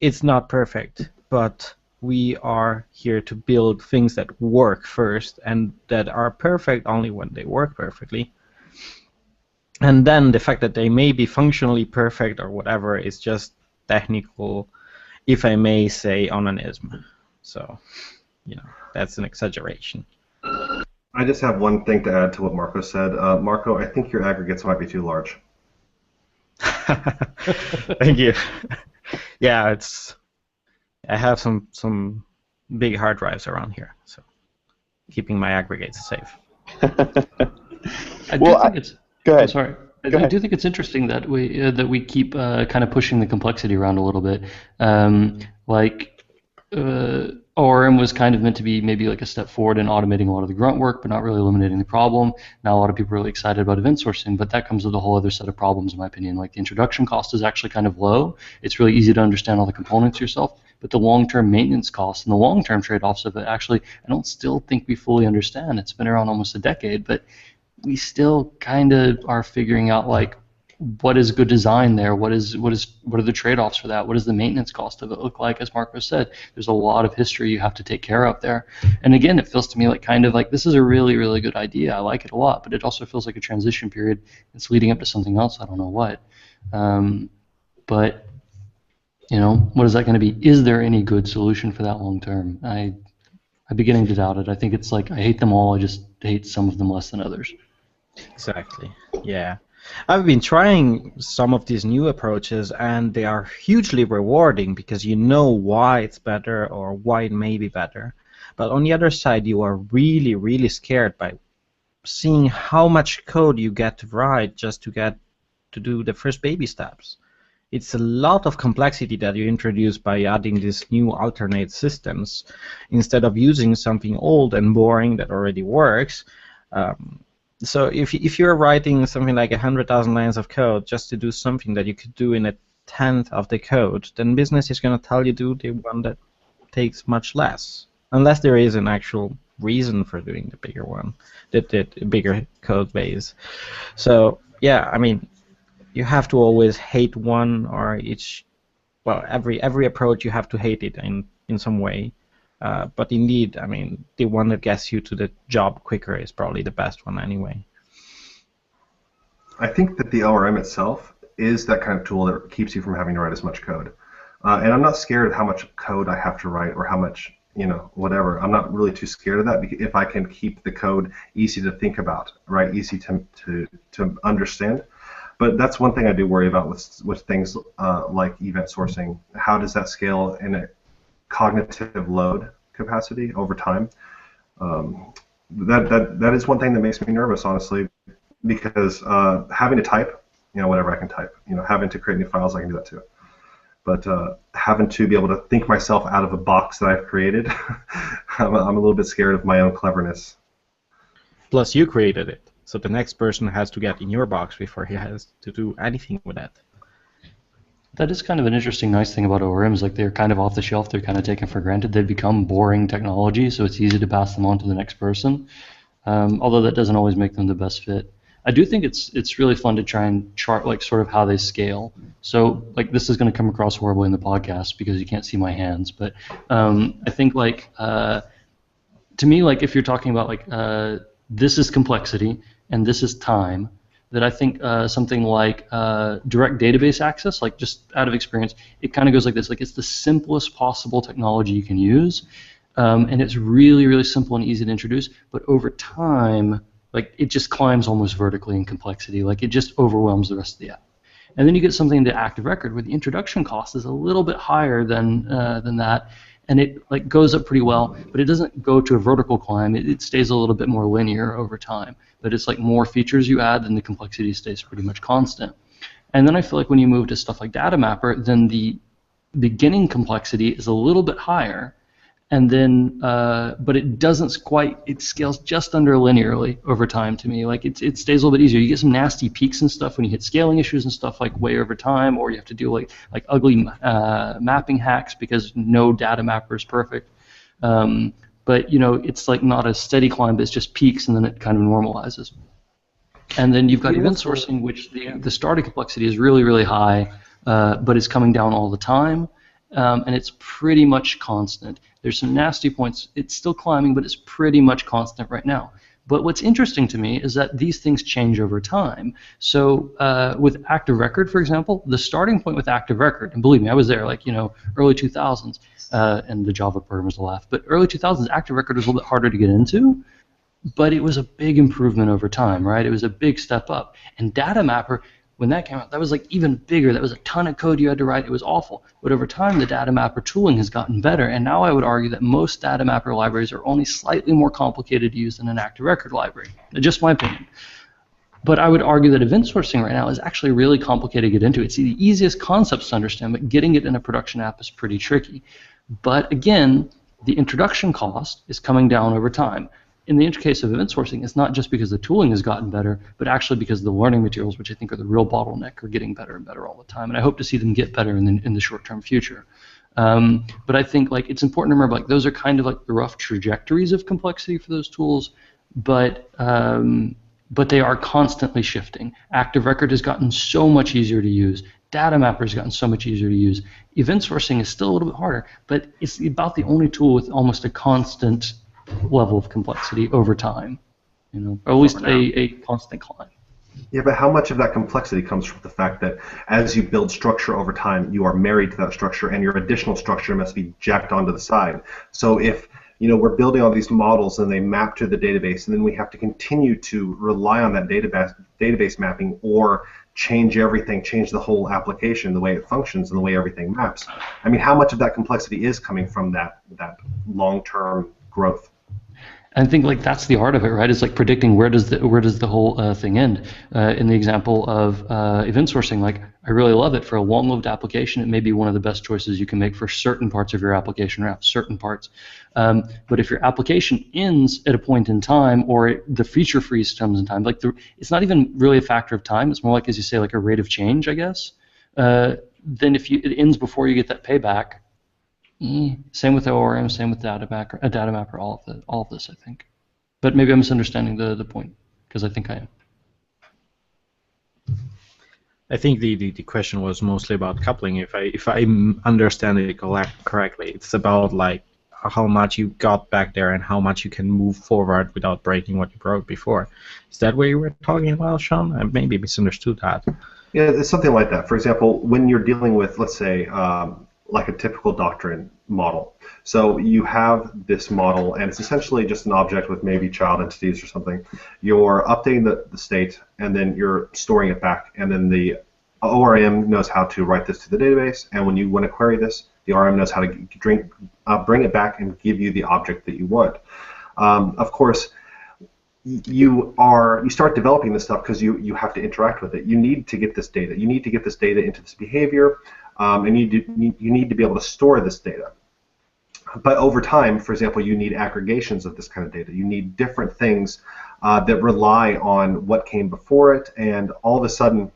It's not perfect, but we are here to build things that work first and that are perfect only when they work perfectly. And then the fact that they may be functionally perfect or whatever is just technical, if I may say, onanism. So, that's an exaggeration. I just have one thing to add to what Marco said. Marco, I think your aggregates might be too large. Thank you. Yeah, I have some big hard drives around here, so keeping my aggregates safe. I do think it's. Go ahead. I'm sorry. I do think it's interesting that we keep kind of pushing the complexity around a little bit. ORM was kind of meant to be maybe like a step forward in automating a lot of the grunt work, but not really eliminating the problem. Now a lot of people are really excited about event sourcing, but that comes with a whole other set of problems, in my opinion. Like the introduction cost is actually kind of low. It's really easy to understand all the components yourself, but the long-term maintenance costs and the long-term trade-offs of it, actually, I don't still think we fully understand. It's been around almost a decade, but we still kind of are figuring out like what is good design there, what are the trade-offs for that, what does the maintenance cost of it look like. As Marco said, there's a lot of history you have to take care of there. And again, it feels to me like kind of like this is a really, really good idea. I like it a lot, but it also feels like a transition period. It's leading up to something else. I don't know what. But what is that going to be? Is there any good solution for that long term? I'm beginning to doubt it. I think it's like I hate them all. I just hate some of them less than others. Exactly. Yeah. I've been trying some of these new approaches, and they are hugely rewarding because you know why it's better or why it may be better. But on the other side, you are really, really scared by seeing how much code you get to write just to do the first baby steps. It's a lot of complexity that you introduce by adding these new alternate systems instead of using something old and boring that already works. So if you're writing something like 100,000 lines of code just to do something that you could do in a tenth of the code, then business is going to tell you do the one that takes much less, unless there is an actual reason for doing the bigger one, the bigger code base. So yeah, I mean, you have to always hate one or each. Well, every approach you have to hate it in some way. But indeed, I mean, the one that gets you to the job quicker is probably the best one anyway. I think that the ORM itself is that kind of tool that keeps you from having to write as much code. And I'm not scared of how much code I have to write or how much, whatever. I'm not really too scared of that if I can keep the code easy to think about, right? Easy to understand. But that's one thing I do worry about with things like event sourcing. How does that scale in a cognitive load capacity over time? That is one thing that makes me nervous, honestly, because having to type, whatever I can type, having to create new files, I can do that too. But having to be able to think myself out of a box that I've created, I'm a little bit scared of my own cleverness. Plus, you created it, so the next person has to get in your box before he has to do anything with that. That is kind of an interesting, nice thing about ORMs. Like they're kind of off the shelf. They're kind of taken for granted. They've become boring technology, so it's easy to pass them on to the next person. Although that doesn't always make them the best fit. I do think it's really fun to try and chart like sort of how they scale. So like this is going to come across horribly in the podcast because you can't see my hands. But I think like to me, like if you're talking about like this is complexity and this is time, that I think something like direct database access, like just out of experience, it kind of goes like this. Like it's the simplest possible technology you can use, and it's really, really simple and easy to introduce. But over time, like it just climbs almost vertically in complexity. Like it just overwhelms the rest of the app. And then you get something to active record where the introduction cost is a little bit higher than that. And it like goes up pretty well, but it doesn't go to a vertical climb. It stays a little bit more linear over time. But it's like more features you add, then the complexity stays pretty much constant. And then I feel like when you move to stuff like Datamapper, then the beginning complexity is a little bit higher, and then but it doesn't quite, it scales just under linearly over time to me. Like it stays a little bit easier. You get some nasty peaks and stuff when you hit scaling issues and stuff like way over time, or you have to do like ugly mapping hacks because no data mapper is perfect. But you know, it's like not a steady climb, but it's just peaks and then it kind of normalizes. And then you've got event sourcing, which the starting complexity is really, really high, but it's coming down all the time. And it's pretty much constant. There's some nasty points. It's still climbing, but it's pretty much constant right now. But what's interesting to me is that these things change over time. So with Active Record, for example, the starting point with Active Record, and believe me, I was there, like, you know, early 2000s, and the Java programmers will laugh, but early 2000s, Active Record was a little bit harder to get into, but it was a big improvement over time, right? It was a big step up. And Datamapper, when that came out, that was like even bigger. That was a ton of code you had to write. It was awful. But over time, the Datamapper tooling has gotten better, and now I would argue that most Datamapper libraries are only slightly more complicated to use than an Active Record library. Just my opinion. But I would argue that event sourcing right now is actually really complicated to get into. It's the easiest concepts to understand, but getting it in a production app is pretty tricky. But again, the introduction cost is coming down over time. In the case of event sourcing, it's not just because the tooling has gotten better, but actually because the learning materials, which I think are the real bottleneck, are getting better and better all the time. And I hope to see them get better in the short-term future. But I think like it's important to remember like those are kind of like the rough trajectories of complexity for those tools, but they are constantly shifting. Active Record has gotten so much easier to use. Datamapper has gotten so much easier to use. Event sourcing is still a little bit harder, but it's about the only tool with almost a constant level of complexity over time, you know, or at least a constant climb. Yeah, but how much of that complexity comes from the fact that as you build structure over time, you are married to that structure, and your additional structure must be jacked onto the side. So if you know we're building all these models and they map to the database, and then we have to continue to rely on that database mapping, or change everything, change the whole application, the way it functions, and the way everything maps. I mean, how much of that complexity is coming from that long-term growth? I think like that's the art of it, right? It's like predicting where does the whole thing end. In the example of event sourcing, like I really love it for a long-lived application. It may be one of the best choices you can make for certain parts of your application, or certain parts. But if your application ends at a point in time, or the feature freeze comes in time, like it's not even really a factor of time. It's more like, as you say, like a rate of change, I guess. Then if it ends before you get that payback. Same with ORM, same with Datamapper, all of this, I think. But maybe I'm misunderstanding the point, because I think I am. I think the question was mostly about coupling. If I understand it correctly, it's about like how much you got back there and how much you can move forward without breaking what you broke before. Is that what you were talking about, Shawn? I maybe misunderstood that. Yeah, it's something like that. For example, when you're dealing with, let's say, like a typical doctrine model. So you have this model, and it's essentially just an object with maybe child entities or something. You're updating the state, and then you're storing it back, and then the ORM knows how to write this to the database, and when you want to query this, the ORM knows how to bring it back and give you the object that you want. Of course, you start developing this stuff because you have to interact with it. You need to get this data. You need to get this data into this behavior. And you need to be able to store this data. But over time, for example, you need aggregations of this kind of data. You need different things that rely on what came before it, and all of a sudden,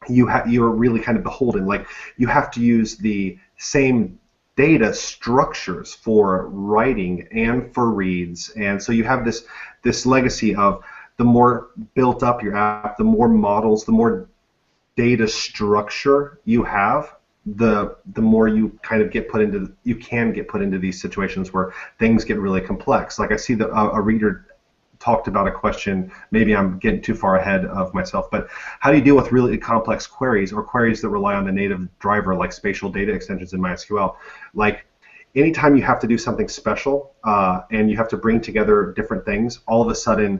you're really kind of beholden. Like you have to use the same data structures for writing and for reads, and so you have this legacy of the more built up your app, the more models, the more data structure you have, the more you kind of get put into these situations where things get really complex. Like I see that a reader talked about a question, maybe I'm getting too far ahead of myself, but how do you deal with really complex queries, or queries that rely on the native driver like spatial data extensions in MySQL? Like anytime you have to do something special and you have to bring together different things, all of a sudden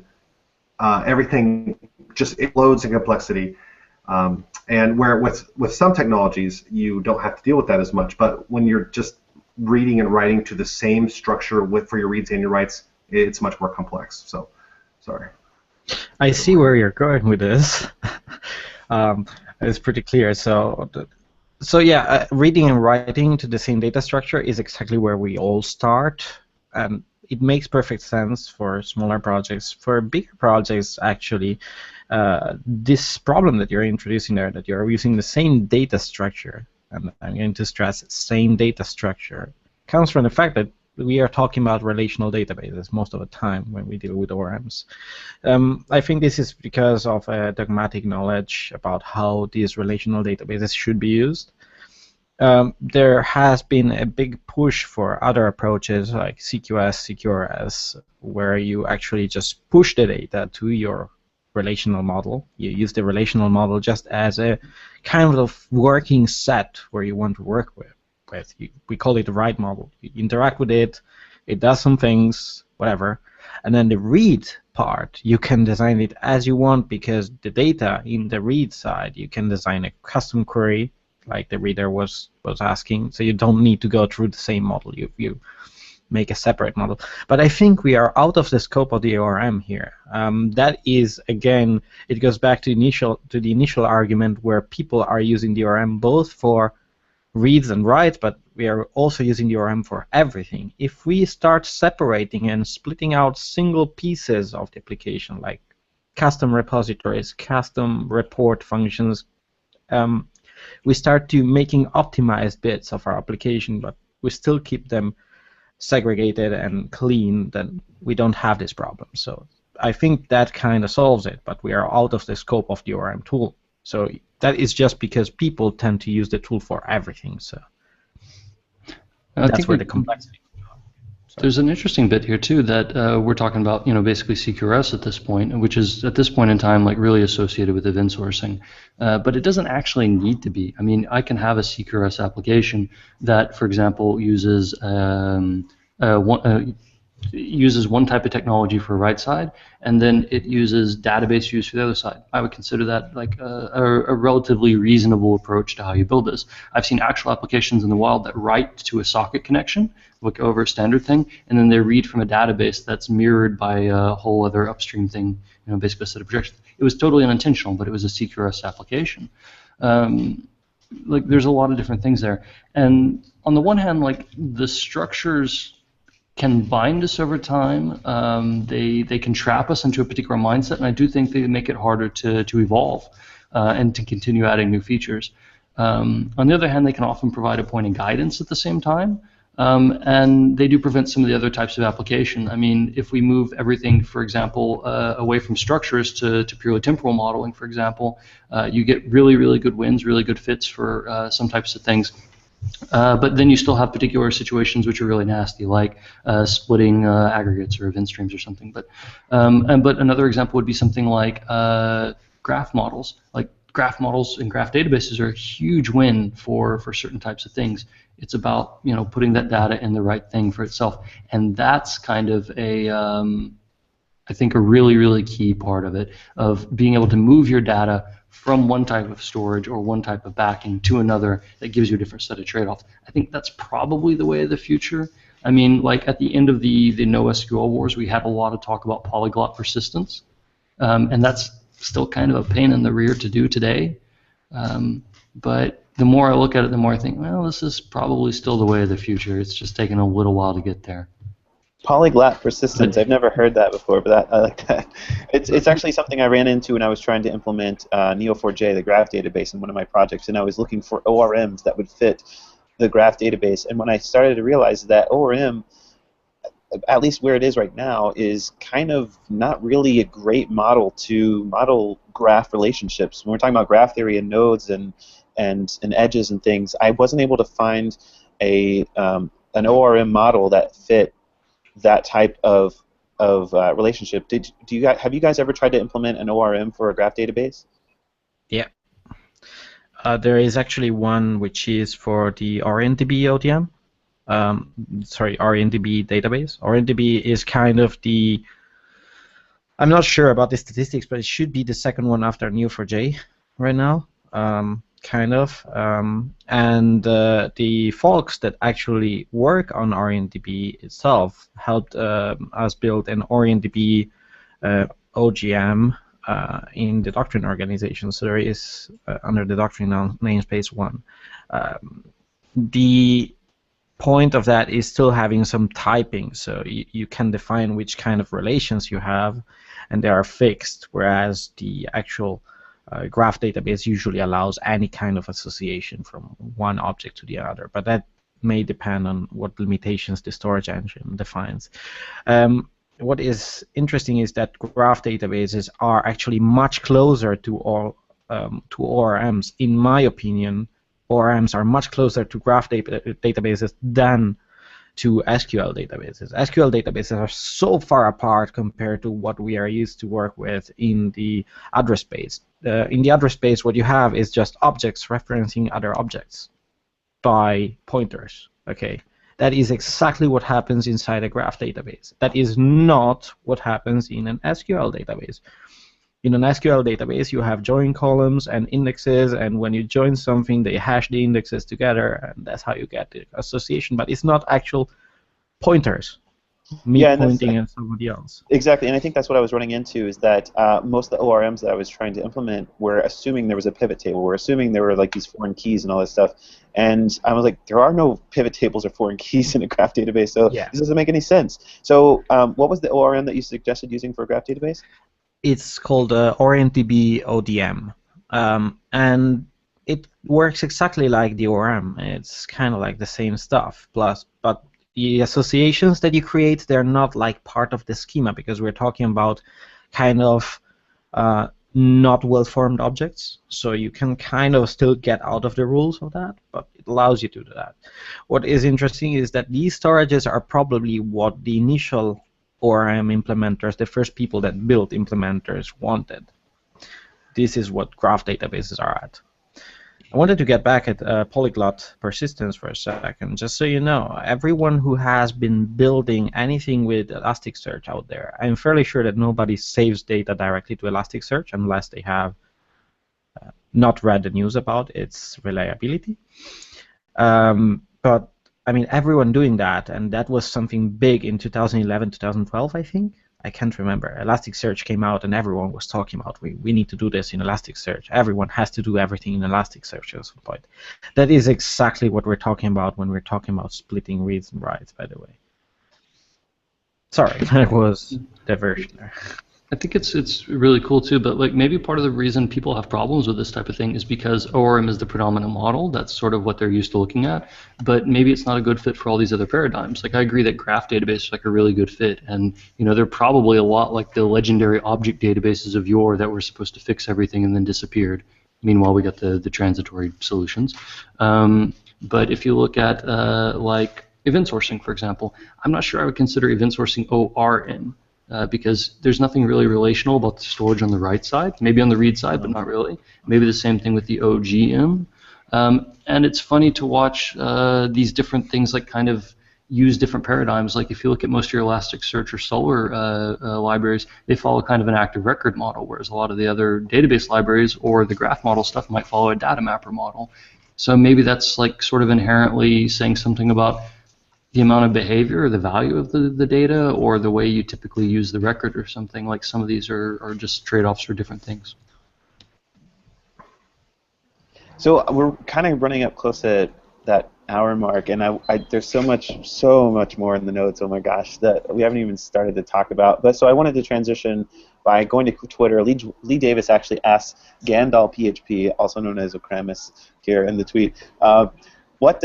everything just explodes in complexity. And where with some technologies you don't have to deal with that as much, but when you're just reading and writing to the same structure for your reads and your writes, it's much more complex. So, sorry. I see where you're going with this. It's pretty clear. So So yeah, reading and writing to the same data structure is exactly where we all start, and it makes perfect sense for smaller projects. For bigger projects, actually, this problem that you're introducing there, that you're using the same data structure, and I'm going to stress same data structure, comes from the fact that we are talking about relational databases most of the time when we deal with ORMs. I think this is because of dogmatic knowledge about how these relational databases should be used. There has been a big push for other approaches like CQS, CQRS, where you actually just push the data to your relational model. You use the relational model just as a kind of working set where you want to work with. We call it the write model. You interact with it, it does some things, whatever, and then the read part, you can design it as you want, because the data in the read side, you can design a custom query like the reader was asking, so you don't need to go through the same model. You make a separate model. But I think we are out of the scope of the ORM here. That is, again, it goes back to the initial argument where people are using the ORM both for reads and writes, but we are also using the ORM for everything. If we start separating and splitting out single pieces of the application, like custom repositories, custom report functions, we start to making optimized bits of our application, but we still keep them segregated and clean, then we don't have this problem. So I think that kind of solves it, but we are out of the scope of the ORM tool. So that is just because people tend to use the tool for everything. So that's where the complexity comes from. There's an interesting bit here too that we're talking about, basically CQRS at this point, which is at this point in time like really associated with event sourcing, but it doesn't actually need to be. I mean, I can have a CQRS application that, for example, uses one type of technology for right side, and then it uses database use for the other side. I would consider that like a relatively reasonable approach to how you build this. I've seen actual applications in the wild that write to a socket connection, look over a standard thing, and then they read from a database that's mirrored by a whole other upstream thing, basically a set of projections. It was totally unintentional, but it was a CQRS application. Like there's a lot of different things there. And on the one hand, like the structures can bind us over time. They can trap us into a particular mindset, and I do think they make it harder to evolve and to continue adding new features. On the other hand, they can often provide a point of guidance at the same time, and they do prevent some of the other types of application. I mean, if we move everything, for example, away from structures to purely temporal modeling, for example, you get really, really good wins, really good fits for some types of things. But then you still have particular situations which are really nasty, like splitting aggregates or event streams or something. But another example would be something like graph models. Like graph models and graph databases are a huge win for certain types of things. It's about putting that data in the right thing for itself, and that's kind of I think a really, really key part of it, of being able to move your data from one type of storage or one type of backing to another that gives you a different set of trade-offs. I think that's probably the way of the future. I mean, like at the end of the NoSQL wars, we had a lot of talk about polyglot persistence, and that's still kind of a pain in the rear to do today. But the more I look at it, the more I think, well, this is probably still the way of the future. It's just taking a little while to get there. Polyglot persistence. I've never heard that before, but I like that. It's actually something I ran into when I was trying to implement Neo4j, the graph database, in one of my projects, and I was looking for ORMs that would fit the graph database. And when I started to realize that ORM, at least where it is right now, is kind of not really a great model to model graph relationships. When we're talking about graph theory and nodes and edges and things, I wasn't able to find an ORM model that fit that type of relationship. Have you guys ever tried to implement an ORM for a graph database? Yeah. There is actually one which is for the ORMDB ODM. ORMDB database. ORMDB is kind of the, I'm not sure about the statistics, but it should be the second one after Neo4j right now. Kind of, and the folks that actually work on ORMDB itself helped us build an ORMDB OGM in the doctrine organization. So there is under the doctrine namespace 1. The point of that is still having some typing, so you can define which kind of relations you have, and they are fixed, whereas the actual graph database usually allows any kind of association from one object to the other, but that may depend on what limitations the storage engine defines. What is interesting is that graph databases are actually much closer to ORMs. In my opinion, ORMs are much closer to graph databases than to SQL databases. SQL databases are so far apart compared to what we are used to work with in the address space. In the address space, what you have is just objects referencing other objects by pointers. Okay, that is exactly what happens inside a graph database. That is not what happens in an SQL database. In an SQL database, you have join columns and indexes, and when you join something, they hash the indexes together, and that's how you get the association. But it's not actual pointers, me pointing at somebody else. Exactly, and I think that's what I was running into, is that most of the ORMs that I was trying to implement were assuming there was a pivot table. We're assuming there were like these foreign keys and all this stuff. And I was like, there are no pivot tables or foreign keys in a graph database, so this doesn't make any sense. So what was the ORM that you suggested using for a graph database? It's called ORMDB ODM, and it works exactly like the ORM. It's kind of like the same stuff, but the associations that you create, they're not like part of the schema, because we're talking about kind of not well-formed objects, so you can kind of still get out of the rules of that, but it allows you to do that. What is interesting is that these storages are probably what the initial ORM implementers, the first people that built implementers, wanted. This is what graph databases are at. I wanted to get back at polyglot persistence for a second, just so you know. Everyone who has been building anything with Elasticsearch out there, I'm fairly sure that nobody saves data directly to Elasticsearch unless they have not read the news about its reliability. But I mean, everyone doing that, and that was something big in 2011, 2012, I think. I can't remember. Elasticsearch came out, and everyone was talking about, we need to do this in Elasticsearch. Everyone has to do everything in Elasticsearch at some point. That is exactly what we're talking about when we're talking about splitting reads and writes, by the way. Sorry, that was diversion there. I think it's really cool too, but like maybe part of the reason people have problems with this type of thing is because ORM is the predominant model. That's sort of what they're used to looking at, but maybe it's not a good fit for all these other paradigms. Like I agree that graph database is like a really good fit, and you know they're probably a lot like the legendary object databases of yore that were supposed to fix everything and then disappeared. Meanwhile, we got the transitory solutions. But if you look at like event sourcing, for example, I'm not sure I would consider event sourcing ORM. Because there's nothing really relational about the storage on the write side, maybe on the read side, but not really. Maybe the same thing with the OGM. And it's funny to watch these different things like kind of use different paradigms. Like if you look at most of your Elasticsearch or Solr libraries, they follow kind of an active record model, whereas a lot of the other database libraries or the graph model stuff might follow a Datamapper model. So maybe that's like sort of inherently saying something about the amount of behavior or the value of the data or the way you typically use the record or something. Like some of these are just trade-offs for different things. So we're kind of running up close to that hour mark, and there's so much more in the notes, oh my gosh, that we haven't even started to talk about. But so I wanted to transition by going to Twitter. Lee Davis actually asked Gandalf PHP, also known as Okramis here in the tweet, what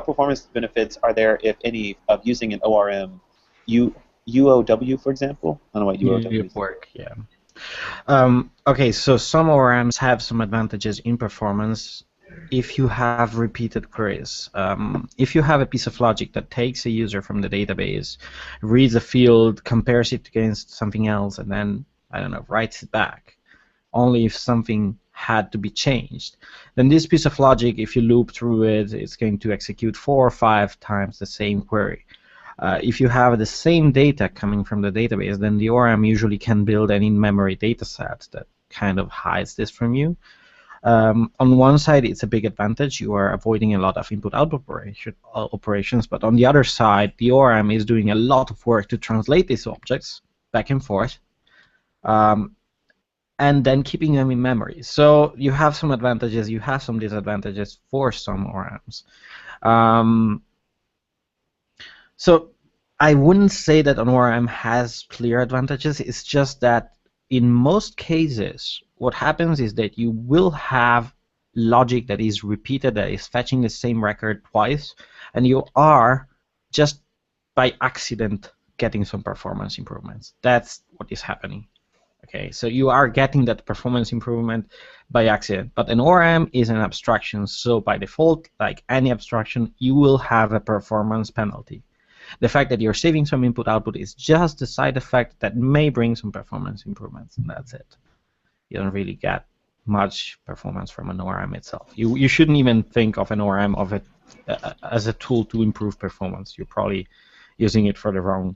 performance benefits are there, if any, of using an ORM, UOW, for example? I don't know what UOW is. Work, yeah. Okay, so some ORMs have some advantages in performance if you have repeated queries. If you have a piece of logic that takes a user from the database, reads a field, compares it against something else, and then, I don't know, writes it back, only if something had to be changed, then this piece of logic, if you loop through it, it's going to execute 4 or 5 times the same query. If you have the same data coming from the database, then the ORM usually can build an in-memory data set that kind of hides this from you. On one side, it's a big advantage. You are avoiding a lot of input-output operations, but on the other side, the ORM is doing a lot of work to translate these objects back and forth. and then keeping them in memory. So you have some advantages, you have some disadvantages for some ORMs. So I wouldn't say that an ORM has clear advantages. It's just that in most cases, what happens is that you will have logic that is repeated, that is fetching the same record twice, and you are just by accident getting some performance improvements. That's what is happening. Okay, so you are getting that performance improvement by accident. But an ORM is an abstraction, so by default, like any abstraction, you will have a performance penalty. The fact that you're saving some input-output is just a side effect that may bring some performance improvements, and that's it. You don't really get much performance from an ORM itself. You shouldn't even think of an ORM as a tool to improve performance. You're probably using it for the wrong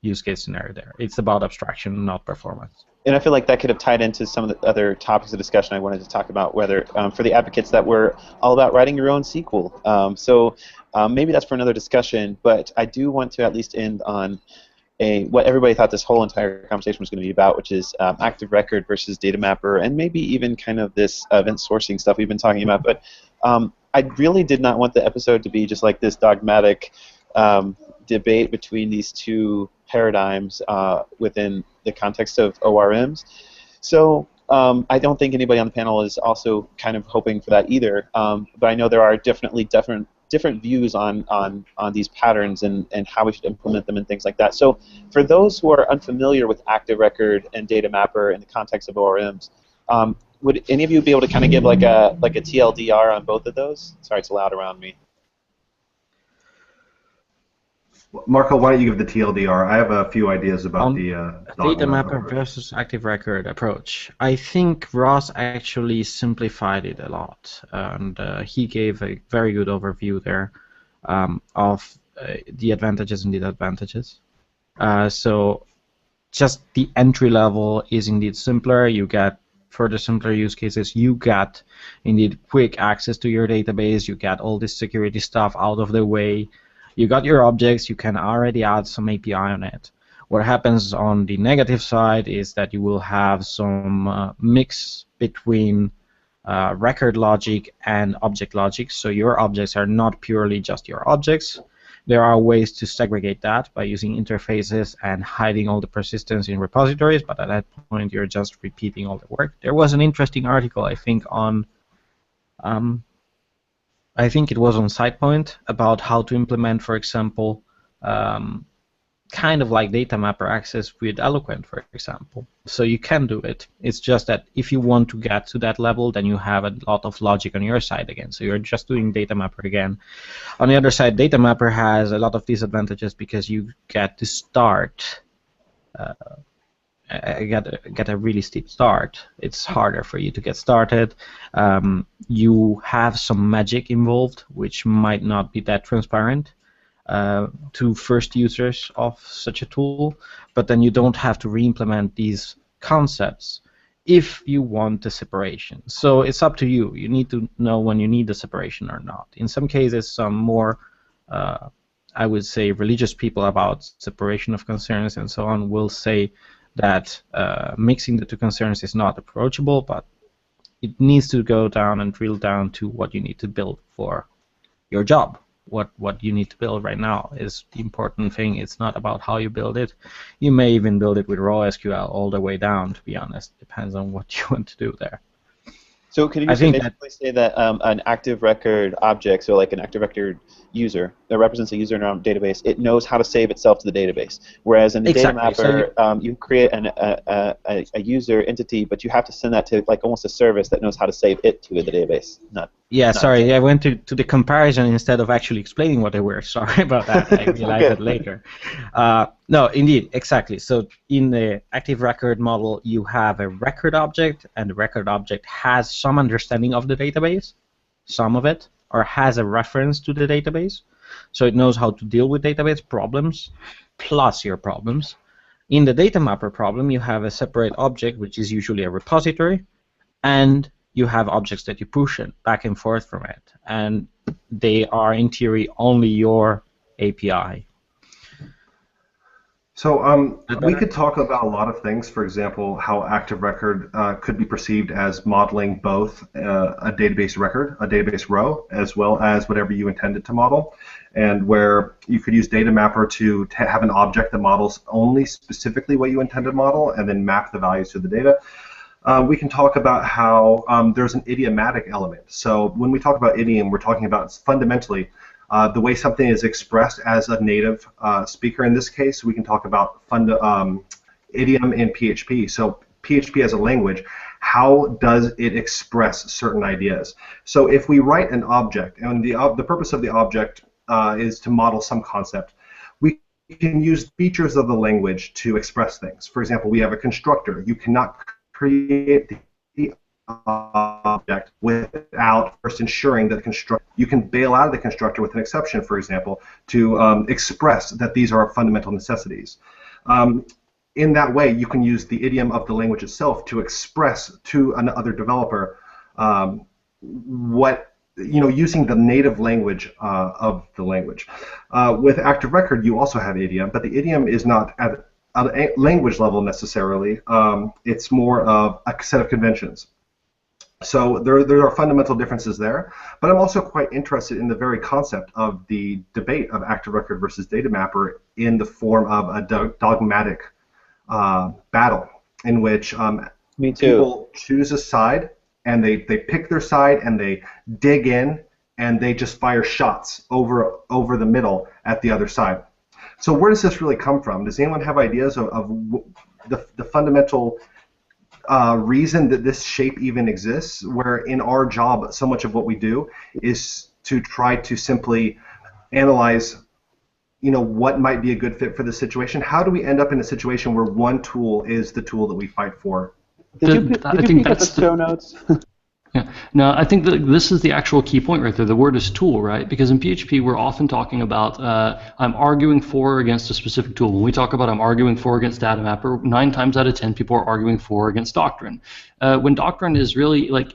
use case scenario there. It's about abstraction, not performance. And I feel like that could have tied into some of the other topics of discussion I wanted to talk about, whether for the advocates that were all about writing your own SQL. So maybe that's for another discussion, but I do want to at least end on what everybody thought this whole entire conversation was going to be about, which is active record versus Datamapper, and maybe even kind of this event sourcing stuff we've been talking about. But I really did not want the episode to be just like this dogmatic debate between these two paradigms within the context of ORMs. So I don't think anybody on the panel is also kind of hoping for that either. But I know there are definitely different views on these patterns and how we should implement them and things like that. So for those who are unfamiliar with active record and Datamapper in the context of ORMs, would any of you be able to kind of give like a TLDR on both of those? Sorry, it's loud around me. Marco, why don't you give the TLDR? I have a few ideas about the Datamapper versus active record approach. I think Ross actually simplified it a lot, and he gave a very good overview there of the advantages and disadvantages. So just the entry level is indeed simpler. You get further simpler use cases. You get indeed quick access to your database. You get all this security stuff out of the way. You got your objects, you can already add some API on it. What happens on the negative side is that you will have some mix between record logic and object logic. So your objects are not purely just your objects. There are ways to segregate that by using interfaces and hiding all the persistence in repositories, but at that point you're just repeating all the work. There was an interesting article, I think, on I think it was on SidePoint about how to implement, for example, kind of like Datamapper access with Eloquent, for example. So you can do it. It's just that if you want to get to that level, then you have a lot of logic on your side again. So you're just doing Datamapper again. On the other side, Datamapper has a lot of disadvantages because you get to start get a really steep start. It's harder for you to get started. You have some magic involved, which might not be that transparent to first users of such a tool, but then you don't have to re-implement these concepts if you want the separation. So it's up to you. You need to know when you need the separation or not. In some cases, some more I would say religious people about separation of concerns and so on will say that mixing the two concerns is not approachable, but it needs to go down and drill down to what you need to build for your job. What you need to build right now is the important thing. It's not about how you build it. You may even build it with raw SQL all the way down, to be honest. Depends on what you want to do there. So can you just basically say that an active record object, so like an active record user that represents a user in our database, it knows how to save itself to the database. Whereas in the Datamapper, so you create a user entity, but you have to send that to like almost a service that knows how to save it to the database. Sorry, I went to the comparison instead of actually explaining what they were. Sorry about that. I realized it later. No, indeed, exactly. So in the active record model, you have a record object, and the record object has some understanding of the database, some of it, or has a reference to the database. So it knows how to deal with database problems plus your problems. In the Datamapper problem, you have a separate object, which is usually a repository, and you have objects that you push it back and forth from it. And they are, in theory, only your API. So we could talk about a lot of things. For example, how active record could be perceived as modeling both a database record, a database row, as well as whatever you intended to model, and where you could use Datamapper to have an object that models only specifically what you intended to model, and then map the values to the data. We can talk about how there's an idiomatic element. So when we talk about idiom, we're talking about fundamentally the way something is expressed as a native speaker. In this case, we can talk about idiom in PHP. So PHP as a language, how does it express certain ideas? So if we write an object, and the purpose of the object is to model some concept, we can use features of the language to express things. For example, we have a constructor. You cannot create the object without first ensuring that the constructor, you can bail out of the constructor with an exception, for example, to express that these are fundamental necessities. In that way, you can use the idiom of the language itself to express to another developer what, using the native language of the language. With active record, you also have idiom, but the idiom is not at a language level necessarily. It's more of a set of conventions. So there are fundamental differences there, but I'm also quite interested in the very concept of the debate of active record versus Datamapper in the form of a dogmatic battle in which people choose a side, and they pick their side and they dig in and they just fire shots over the middle at the other side. So where does this really come from? Does anyone have ideas of the fundamental reason that this shape even exists, where in our job so much of what we do is to try to simply analyze what might be a good fit for the situation? How do we end up in a situation where one tool is the tool that we fight for? Did you pick up the show notes? Yeah. No, I think this is the actual key point right there. The word is tool, right? Because in PHP, we're often talking about I'm arguing for or against a specific tool. When we talk about I'm arguing for against Datamapper, 9 times out of 10, people are arguing for or against Doctrine. When Doctrine is really like,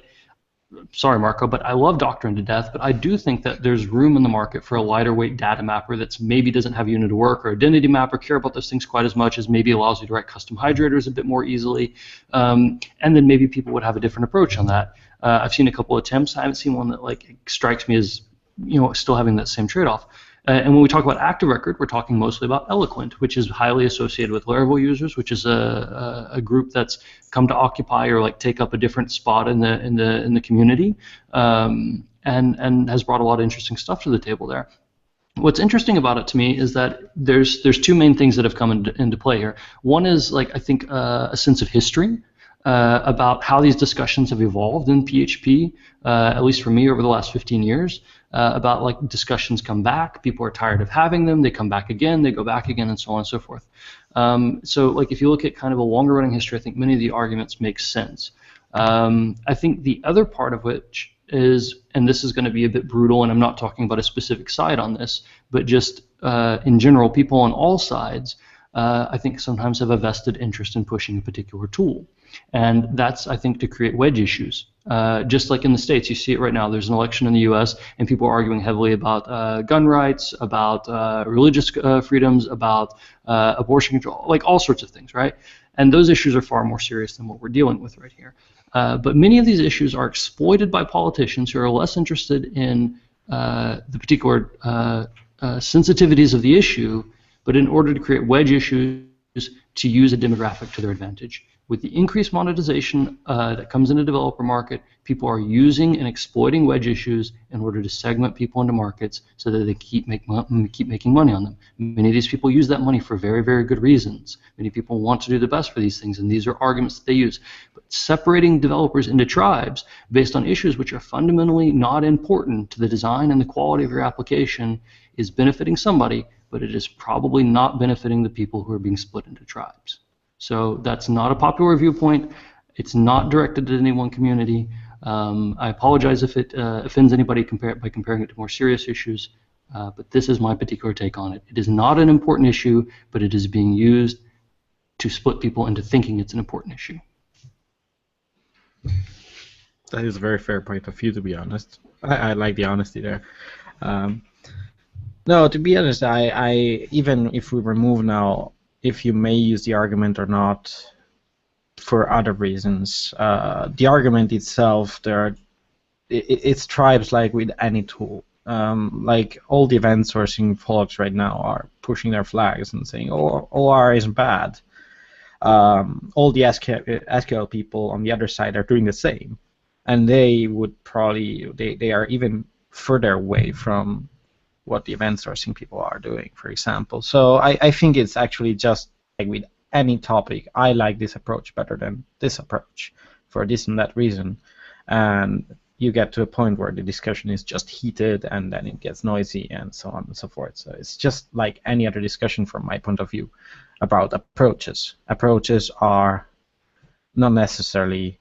sorry, Marco, but I love Doctrine to death, but I do think that there's room in the market for a lighter weight data mapper that's maybe doesn't have unit of work or identity mapper, care about those things quite as much, as maybe allows you to write custom hydrators a bit more easily, and then maybe people would have a different approach on that. I've seen a couple attempts. I haven't seen one that strikes me as still having that same trade-off. And when we talk about active record, we're talking mostly about Eloquent, which is highly associated with Laravel users, which is a group that's come to occupy or take up a different spot in the community, and has brought a lot of interesting stuff to the table there. What's interesting about it to me is that there's 2 main things that have come into play here. One is I think a sense of history. About how these discussions have evolved in PHP, at least for me over the last 15 years, about discussions come back, people are tired of having them, they come back again, they go back again, and so on and so forth. So if you look at kind of a longer running history, I think many of the arguments make sense. I think the other part of which is, and this is going to be a bit brutal, and I'm not talking about a specific side on this, but just in general, people on all sides, I think sometimes have a vested interest in pushing a particular tool. And that's, I think, to create wedge issues. Just like in the States, you see it right now. There's an election in the U.S., and people are arguing heavily about gun rights, about religious freedoms, about abortion control, all sorts of things, right? And those issues are far more serious than what we're dealing with right here. But many of these issues are exploited by politicians who are less interested in the particular sensitivities of the issue, but in order to create wedge issues, to use a demographic to their advantage. With the increased monetization that comes in the developer market, people are using and exploiting wedge issues in order to segment people into markets so that they keep making money on them. Many of these people use that money for very, very good reasons. Many people want to do the best for these things, and these are arguments that they use. But separating developers into tribes based on issues which are fundamentally not important to the design and the quality of your application is benefiting somebody, but it is probably not benefiting the people who are being split into tribes. So that's not a popular viewpoint. It's not directed at any one community. I apologize if it offends anybody by comparing it to more serious issues, but this is my particular take on it. It is not an important issue, but it is being used to split people into thinking it's an important issue. That is a very fair point of view, to be honest. I like the honesty there. No, to be honest, I even if we remove now if you may use the argument or not for other reasons. The argument itself, it's tribes like with any tool. Like all the event sourcing folks right now are pushing their flags and saying, "Oh, OR is bad." All the SQL people on the other side are doing the same, and they would probably they are even further away from what the event sourcing people are doing, for example. So I think it's actually just like with any topic, I like this approach better than this approach for this and that reason, and you get to a point where the discussion is just heated and then it gets noisy and so on and so forth. So it's just like any other discussion from my point of view about approaches. Approaches are not necessarily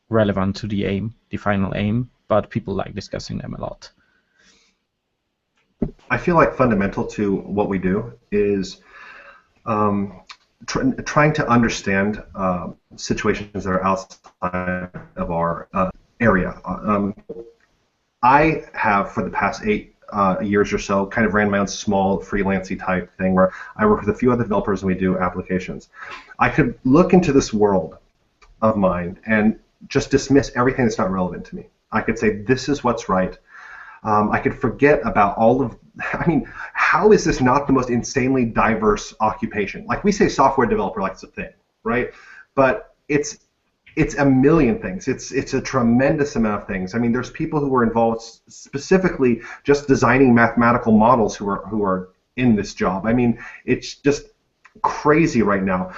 relevant to the aim, the final aim, but people like discussing them a lot. I feel like fundamental to what we do is trying to understand situations that are outside of our area. I have, for the past 8 years or so, kind of ran my own small freelancey type thing where I work with a few other developers and we do applications. I could look into this world of mine and just dismiss everything that's not relevant to me. I could say, this is what's right. I could forget about all of, I mean, how is this not the most insanely diverse occupation? Like we say software developer like it's a thing, right? But it's a million things. It's a tremendous amount of things. I mean, there's people who are involved specifically just designing mathematical models who are in this job. I mean, it's just crazy right now.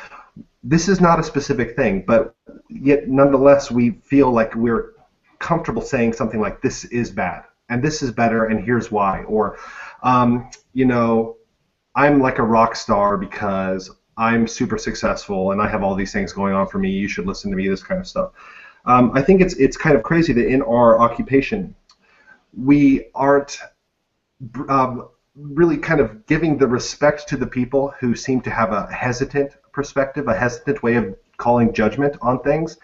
This is not a specific thing, but yet nonetheless we feel like we're comfortable saying something like this is bad and this is better and here's why, or you know, I'm like a rock star because I'm super successful and I have all these things going on for me, you should listen to me, this kind of stuff. I think it's kind of crazy that in our occupation we aren't really kind of giving the respect to the people who seem to have a hesitant perspective, a hesitant way of calling judgment on things.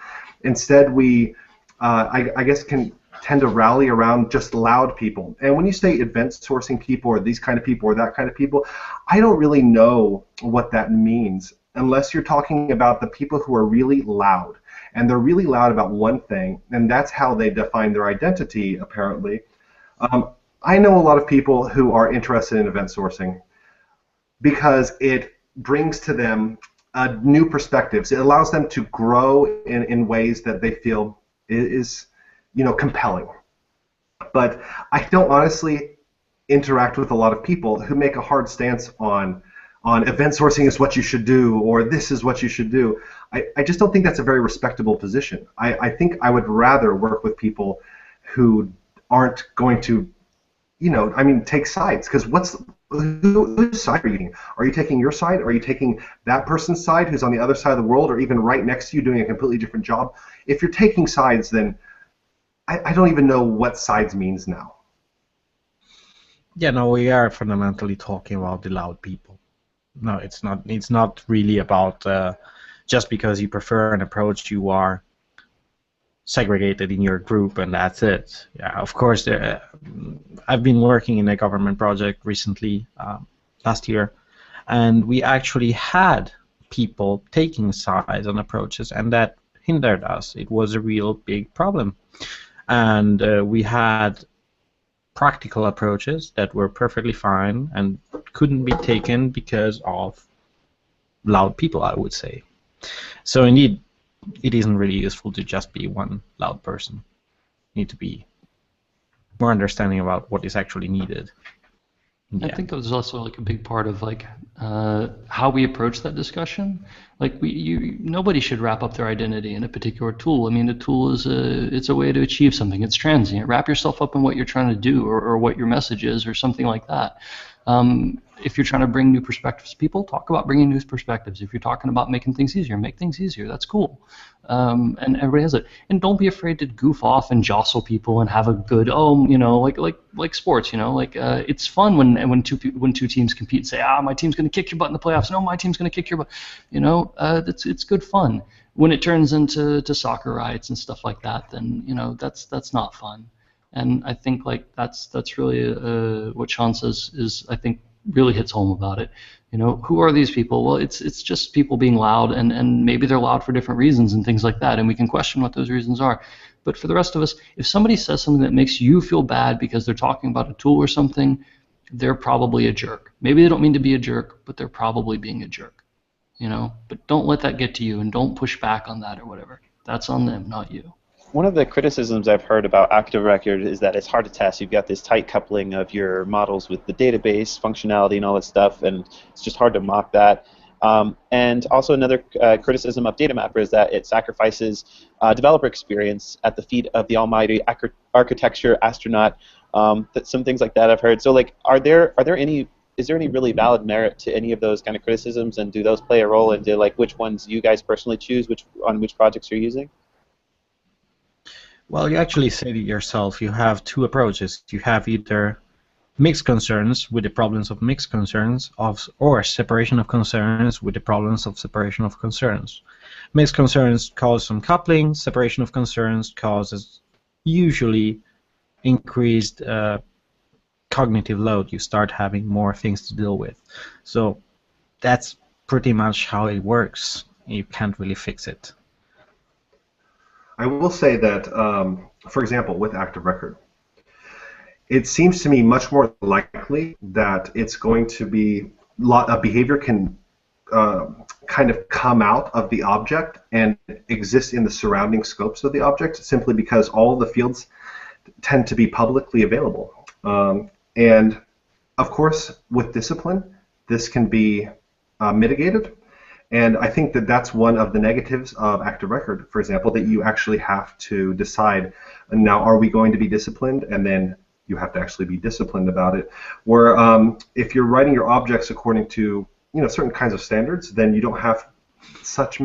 Instead we, I guess, can tend to rally around just loud people. And when you say event sourcing people or these kind of people or that kind of people, I don't really know what that means unless you're talking about the people who are really loud. And they're really loud about one thing, and that's how they define their identity, apparently. I know a lot of people who are interested in event sourcing because it brings to them new perspectives. It allows them to grow in ways that they feel is, you know, compelling. But I don't honestly interact with a lot of people who make a hard stance on event sourcing is what you should do or this is what you should do. I just don't think that's a very respectable position. I think I would rather work with people who aren't going to, you know, I mean, take sides, because whose side are you taking? Are you taking your side? Are you taking that person's side who's on the other side of the world or even right next to you doing a completely different job? If you're taking sides, then I don't even know what sides means now. Yeah, no, we are fundamentally talking about the loud people. No, it's not. It's not really about just because you prefer an approach, you are segregated in your group, and that's it. Yeah, of course. I've been working in a government project recently, last year, and we actually had people taking sides on approaches, and that hindered us. It was a real big problem. And we had practical approaches that were perfectly fine and couldn't be taken because of loud people, I would say. So indeed, it isn't really useful to just be one loud person. You need to be more understanding about what is actually needed. Yeah. I think that was also like a big part of like how we approach that discussion. Like nobody should wrap up their identity in a particular tool. I mean, a tool is it's a way to achieve something. It's transient. Wrap yourself up in what you're trying to do or what your message is or something like that. If you're trying to bring new perspectives to people, talk about bringing new perspectives. If you're talking about making things easier, make things easier. That's cool. And everybody has it. And don't be afraid to goof off and jostle people and have a good, you know, like sports, you know, like it's fun when two teams compete and say, my team's going to kick your butt in the playoffs. No, my team's going to kick your butt. You know, it's good fun. When it turns into soccer riots and stuff like that, then you know that's not fun. And I think like that's really what Shawn says is I think really hits home about it. You know, who are these people? Well, it's just people being loud, and maybe they're loud for different reasons and things like that, and we can question what those reasons are. But for the rest of us, if somebody says something that makes you feel bad because they're talking about a tool or something, they're probably a jerk. Maybe they don't mean to be a jerk, but they're probably being a jerk. You know, but don't let that get to you, and don't push back on that or whatever. That's on them, not you. One of the criticisms I've heard about Active Record is that it's hard to test. You've got this tight coupling of your models with the database functionality and all that stuff, and it's just hard to mock that. And also another criticism of Datamapper is that it sacrifices developer experience at the feet of the almighty architecture astronaut. Some things like that I've heard. So, like, is there any really valid merit to any of those kind of criticisms, and do those play a role into like which ones you guys personally choose, on which projects you're using? Well, you actually said it yourself. You have two approaches. You have either mixed concerns with the problems of mixed concerns, or separation of concerns with the problems of separation of concerns. Mixed concerns cause some coupling. Separation of concerns causes usually increased cognitive load. You start having more things to deal with. So that's pretty much how it works. You can't really fix it. I will say that, for example, with Active Record, it seems to me much more likely that it's going to be a behavior can kind of come out of the object and exist in the surrounding scopes of the object, simply because all the fields tend to be publicly available. And of course, with discipline, this can be mitigated. And I think that that's one of the negatives of Active Record, for example, that you actually have to decide, now, are we going to be disciplined? And then you have to actually be disciplined about it. Where if you're writing your objects according to certain kinds of standards, then you don't have such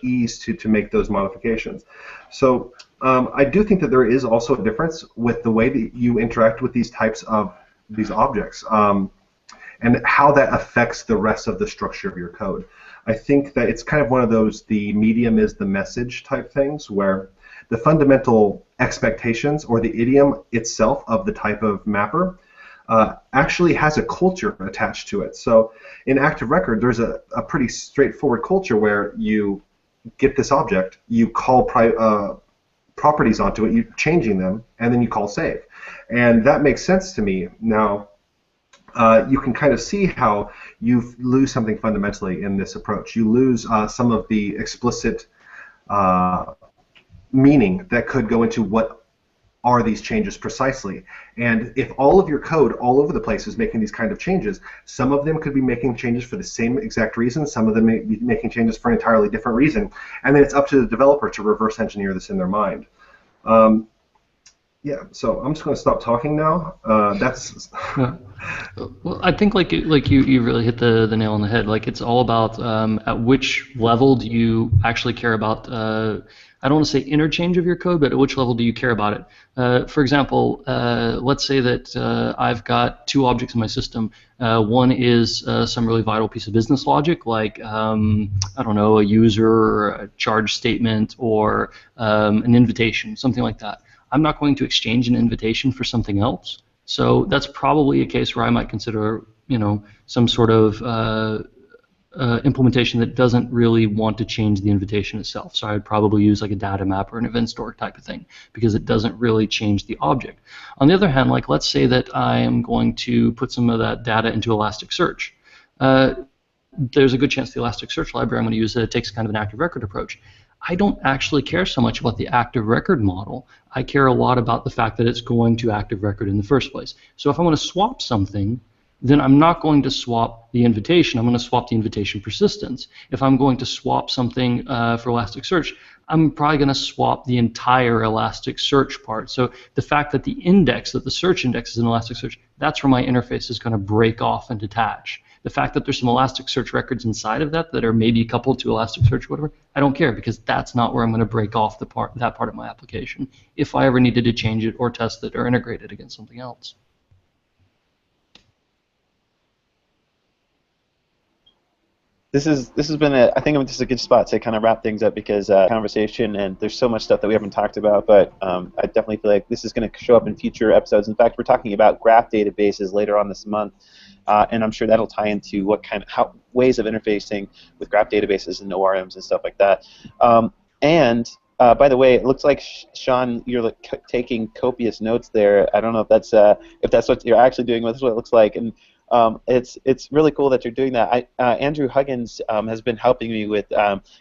ease to make those modifications. So I do think that there is also a difference with the way that you interact with these types of these objects, and how that affects the rest of the structure of your code. I think that it's kind of one of those the medium is the message type things, where the fundamental expectations or the idiom itself of the type of mapper actually has a culture attached to it. So in Active Record, there's a pretty straightforward culture where you get this object, you call properties onto it, you're changing them, and then you call save. And that makes sense to me. Now, you can kind of see how you lose something fundamentally in this approach. You lose some of the explicit meaning that could go into what are these changes precisely. And if all of your code all over the place is making these kind of changes, some of them could be making changes for the same exact reason, some of them may be making changes for an entirely different reason, and then it's up to the developer to reverse engineer this in their mind. Yeah, so I'm just going to stop talking now. That's. Well, I think like you really hit the nail on the head. Like, it's all about at which level do you actually care about. I don't want to say interchange of your code, but at which level do you care about it? For example, let's say that I've got two objects in my system. One is some really vital piece of business logic, like I don't know, a user, or a charge statement, or an invitation, something like that. I'm not going to exchange an invitation for something else. So that's probably a case where I might consider, some sort of implementation that doesn't really want to change the invitation itself. So I'd probably use like a Datamapper or an event store type of thing, because it doesn't really change the object. On the other hand, like, let's say that I am going to put some of that data into Elasticsearch. There's a good chance the Elasticsearch library I'm going to use takes kind of an Active Record approach. I don't actually care so much about the Active Record model. I care a lot about the fact that it's going to Active Record in the first place. So if I want to swap something, then I'm not going to swap the invitation. I'm going to swap the invitation persistence. If I'm going to swap something for Elasticsearch, I'm probably going to swap the entire Elasticsearch part. So the fact that the search index is in Elasticsearch, that's where my interface is going to break off and detach. The fact that there's some Elasticsearch records inside of that are maybe coupled to Elasticsearch or whatever, I don't care, because that's not where I'm going to break off that part of my application if I ever needed to change it or test it or integrate it against something else. This has been I think this is a good spot to kind of wrap things up, because conversation, and there's so much stuff that we haven't talked about, but I definitely feel like this is going to show up in future episodes. In fact, we're talking about graph databases later on this month. and I'm sure that'll tie into what ways of interfacing with graph databases and ORMs and stuff like that. And by the way, it looks like Shawn, you're taking copious notes there. I don't know if that's what you're actually doing. That's what it looks like, and it's really cool that you're doing that. Andrew Huggins has been helping me with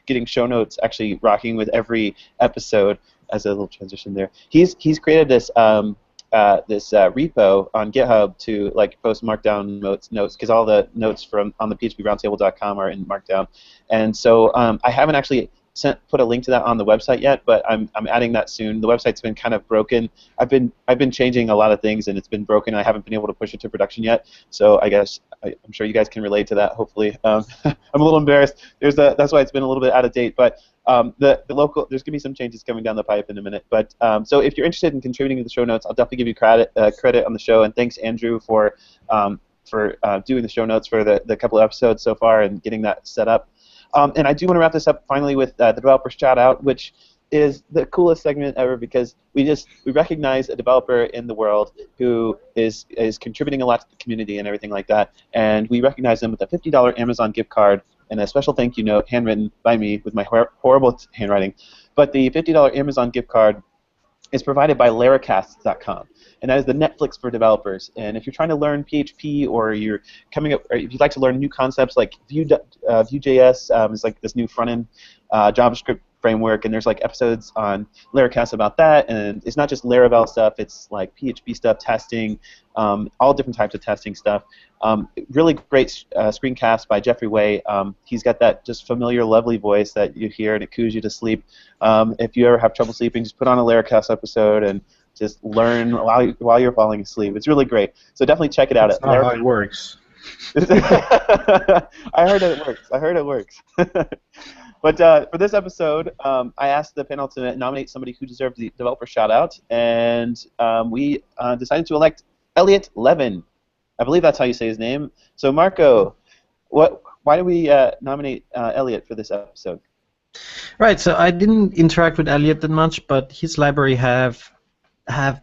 getting show notes actually rocking with every episode. As a little transition there, he's created this repo on GitHub to post Markdown notes because all the notes on the phproundtable.com are in Markdown, and so I haven't actually put a link to that on the website yet, but I'm adding that soon. The website's been kind of broken. I've been changing a lot of things, and it's been broken. I haven't been able to push it to production yet, so I guess I'm sure you guys can relate to that. Hopefully, I'm a little embarrassed. That's why it's been a little bit out of date, but the local, there's gonna be some changes coming down the pipe in a minute. But so if you're interested in contributing to the show notes, I'll definitely give you credit on the show, and thanks Andrew for doing the show notes for the couple of episodes so far and getting that set up. And I do want to wrap this up finally with the developer shout out, which is the coolest segment ever because we recognize a developer in the world who is contributing a lot to the community and everything like that, and we recognize them with a $50 Amazon gift card and a special thank you note handwritten by me with my horrible handwriting. But the $50 Amazon gift card is provided by Laracast.com, and that is the Netflix for developers. And if you're trying to learn PHP, or you're coming up, or if you'd like to learn new concepts like Vue.js is like this new front-end JavaScript framework, and there's episodes on Laracast about that. And it's not just Laravel stuff; it's like PHP stuff, testing, all different types of testing stuff. Really great screencast by Jeffrey Way. He's got that just familiar, lovely voice that you hear, and it coos you to sleep. If you ever have trouble sleeping, just put on a Laracast episode and just learn while you're falling asleep. It's really great. So definitely check it out. That's not how it works. I heard it works. But for this episode, I asked the panel to nominate somebody who deserved the developer shout-out, and we decided to elect Elliot Levin. I believe that's how you say his name. So, Marco, why do we nominate Elliot for this episode? Right, so I didn't interact with Elliot that much, but his library have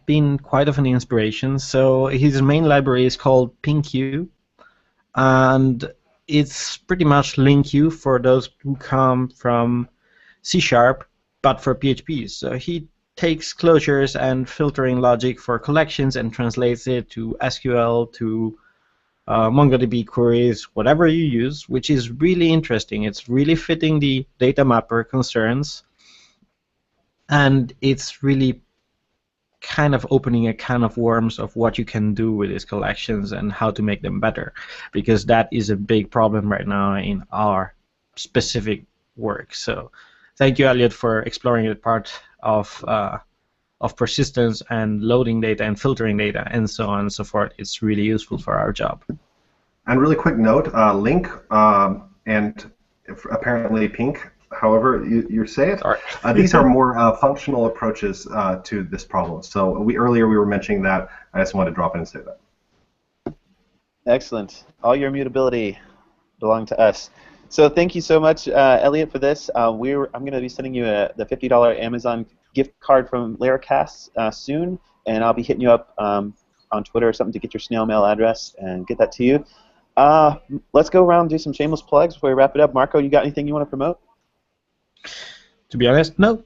been quite of an inspiration. So his main library is called PingQ, and it's pretty much LinkQ for those who come from C#, but for PHP. So he takes closures and filtering logic for collections and translates it to SQL, to MongoDB queries, whatever you use, which is really interesting. It's really fitting the Datamapper concerns, and it's really kind of opening a can of worms of what you can do with these collections and how to make them better, because that is a big problem right now in our specific work. So thank you, Elliot, for exploring the part of persistence and loading data and filtering data and so on and so forth. It's really useful for our job. And really quick note, link and apparently pink, however you say it. These are more functional approaches to this problem. So earlier we were mentioning that. I just wanted to drop in and say that. Excellent. All your immutability belong to us. So thank you so much, Elliot, for this. I'm going to be sending you the $50 Amazon gift card from Laracast soon, and I'll be hitting you up on Twitter or something to get your snail mail address and get that to you. Let's go around and do some shameless plugs before we wrap it up. Marco, you got anything you want to promote? To be honest, no.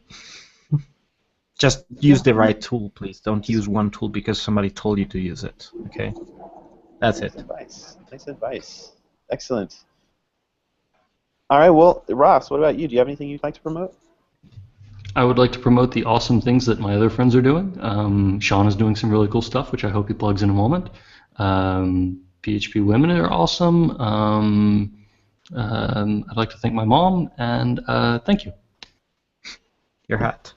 Just use the right tool, please. Don't use one tool because somebody told you to use it. Okay? That's it. Nice advice. Excellent. All right, well, Ross, what about you? Do you have anything you'd like to promote? I would like to promote the awesome things that my other friends are doing. Shawn is doing some really cool stuff, which I hope he plugs in a moment. PHP women are awesome. I'd like to thank my mom, and thank you. Your hat.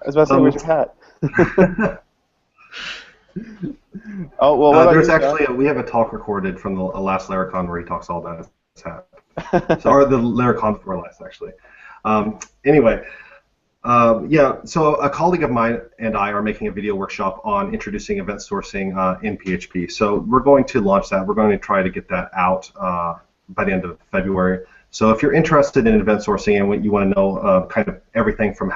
I was about to say, where's your hat? Oh, well, there's actually we have a talk recorded from the last Laracon where he talks all about his hat. Or the Laracon before last, actually. Anyway, yeah, so a colleague of mine and I are making a video workshop on introducing event sourcing in PHP. So we're going to launch that. We're going to try to get that out by the end of February. So if you're interested in event sourcing and you want to know kind of everything from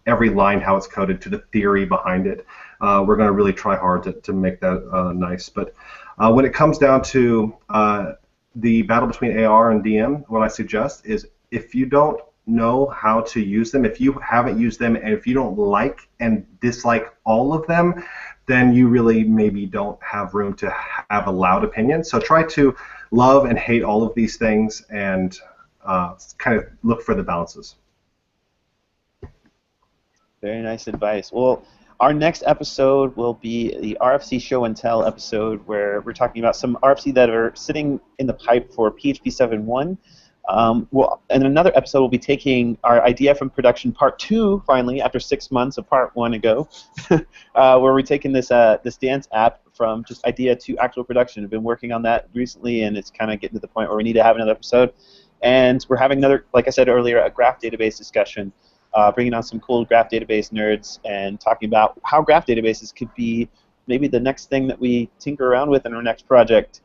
every line, how it's coded, to the theory behind it, we're going to really try hard to make that nice. But When it comes down to the battle between AR and DM, what I suggest is if you don't know how to use them, if you haven't used them, and if you don't like and dislike all of them, then you really maybe don't have room to have a loud opinion. So try to love and hate all of these things and kind of look for the balances. Very nice advice. Well, our next episode will be the RFC Show and Tell episode, where we're talking about some RFC that are sitting in the pipe for PHP 7.1. And another episode will be taking our idea from production part 2, finally, after 6 months of part 1 ago, where we're taking this dance app from just idea to actual production. We've been working on that recently, and it's kind of getting to the point where we need to have another episode. And we're having another, like I said earlier, a graph database discussion, bringing on some cool graph database nerds and talking about how graph databases could be maybe the next thing that we tinker around with in our next project.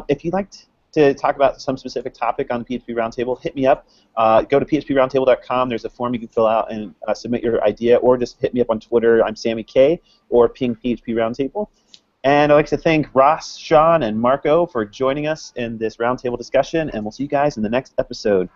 If you'd like to talk about some specific topic on the PHP Roundtable, hit me up. Go to phproundtable.com. There's a form you can fill out and submit your idea, or just hit me up on Twitter. I'm Sammy K, or ping PHP Roundtable. And I'd like to thank Ross, Shawn, and Marco for joining us in this roundtable discussion, and we'll see you guys in the next episode.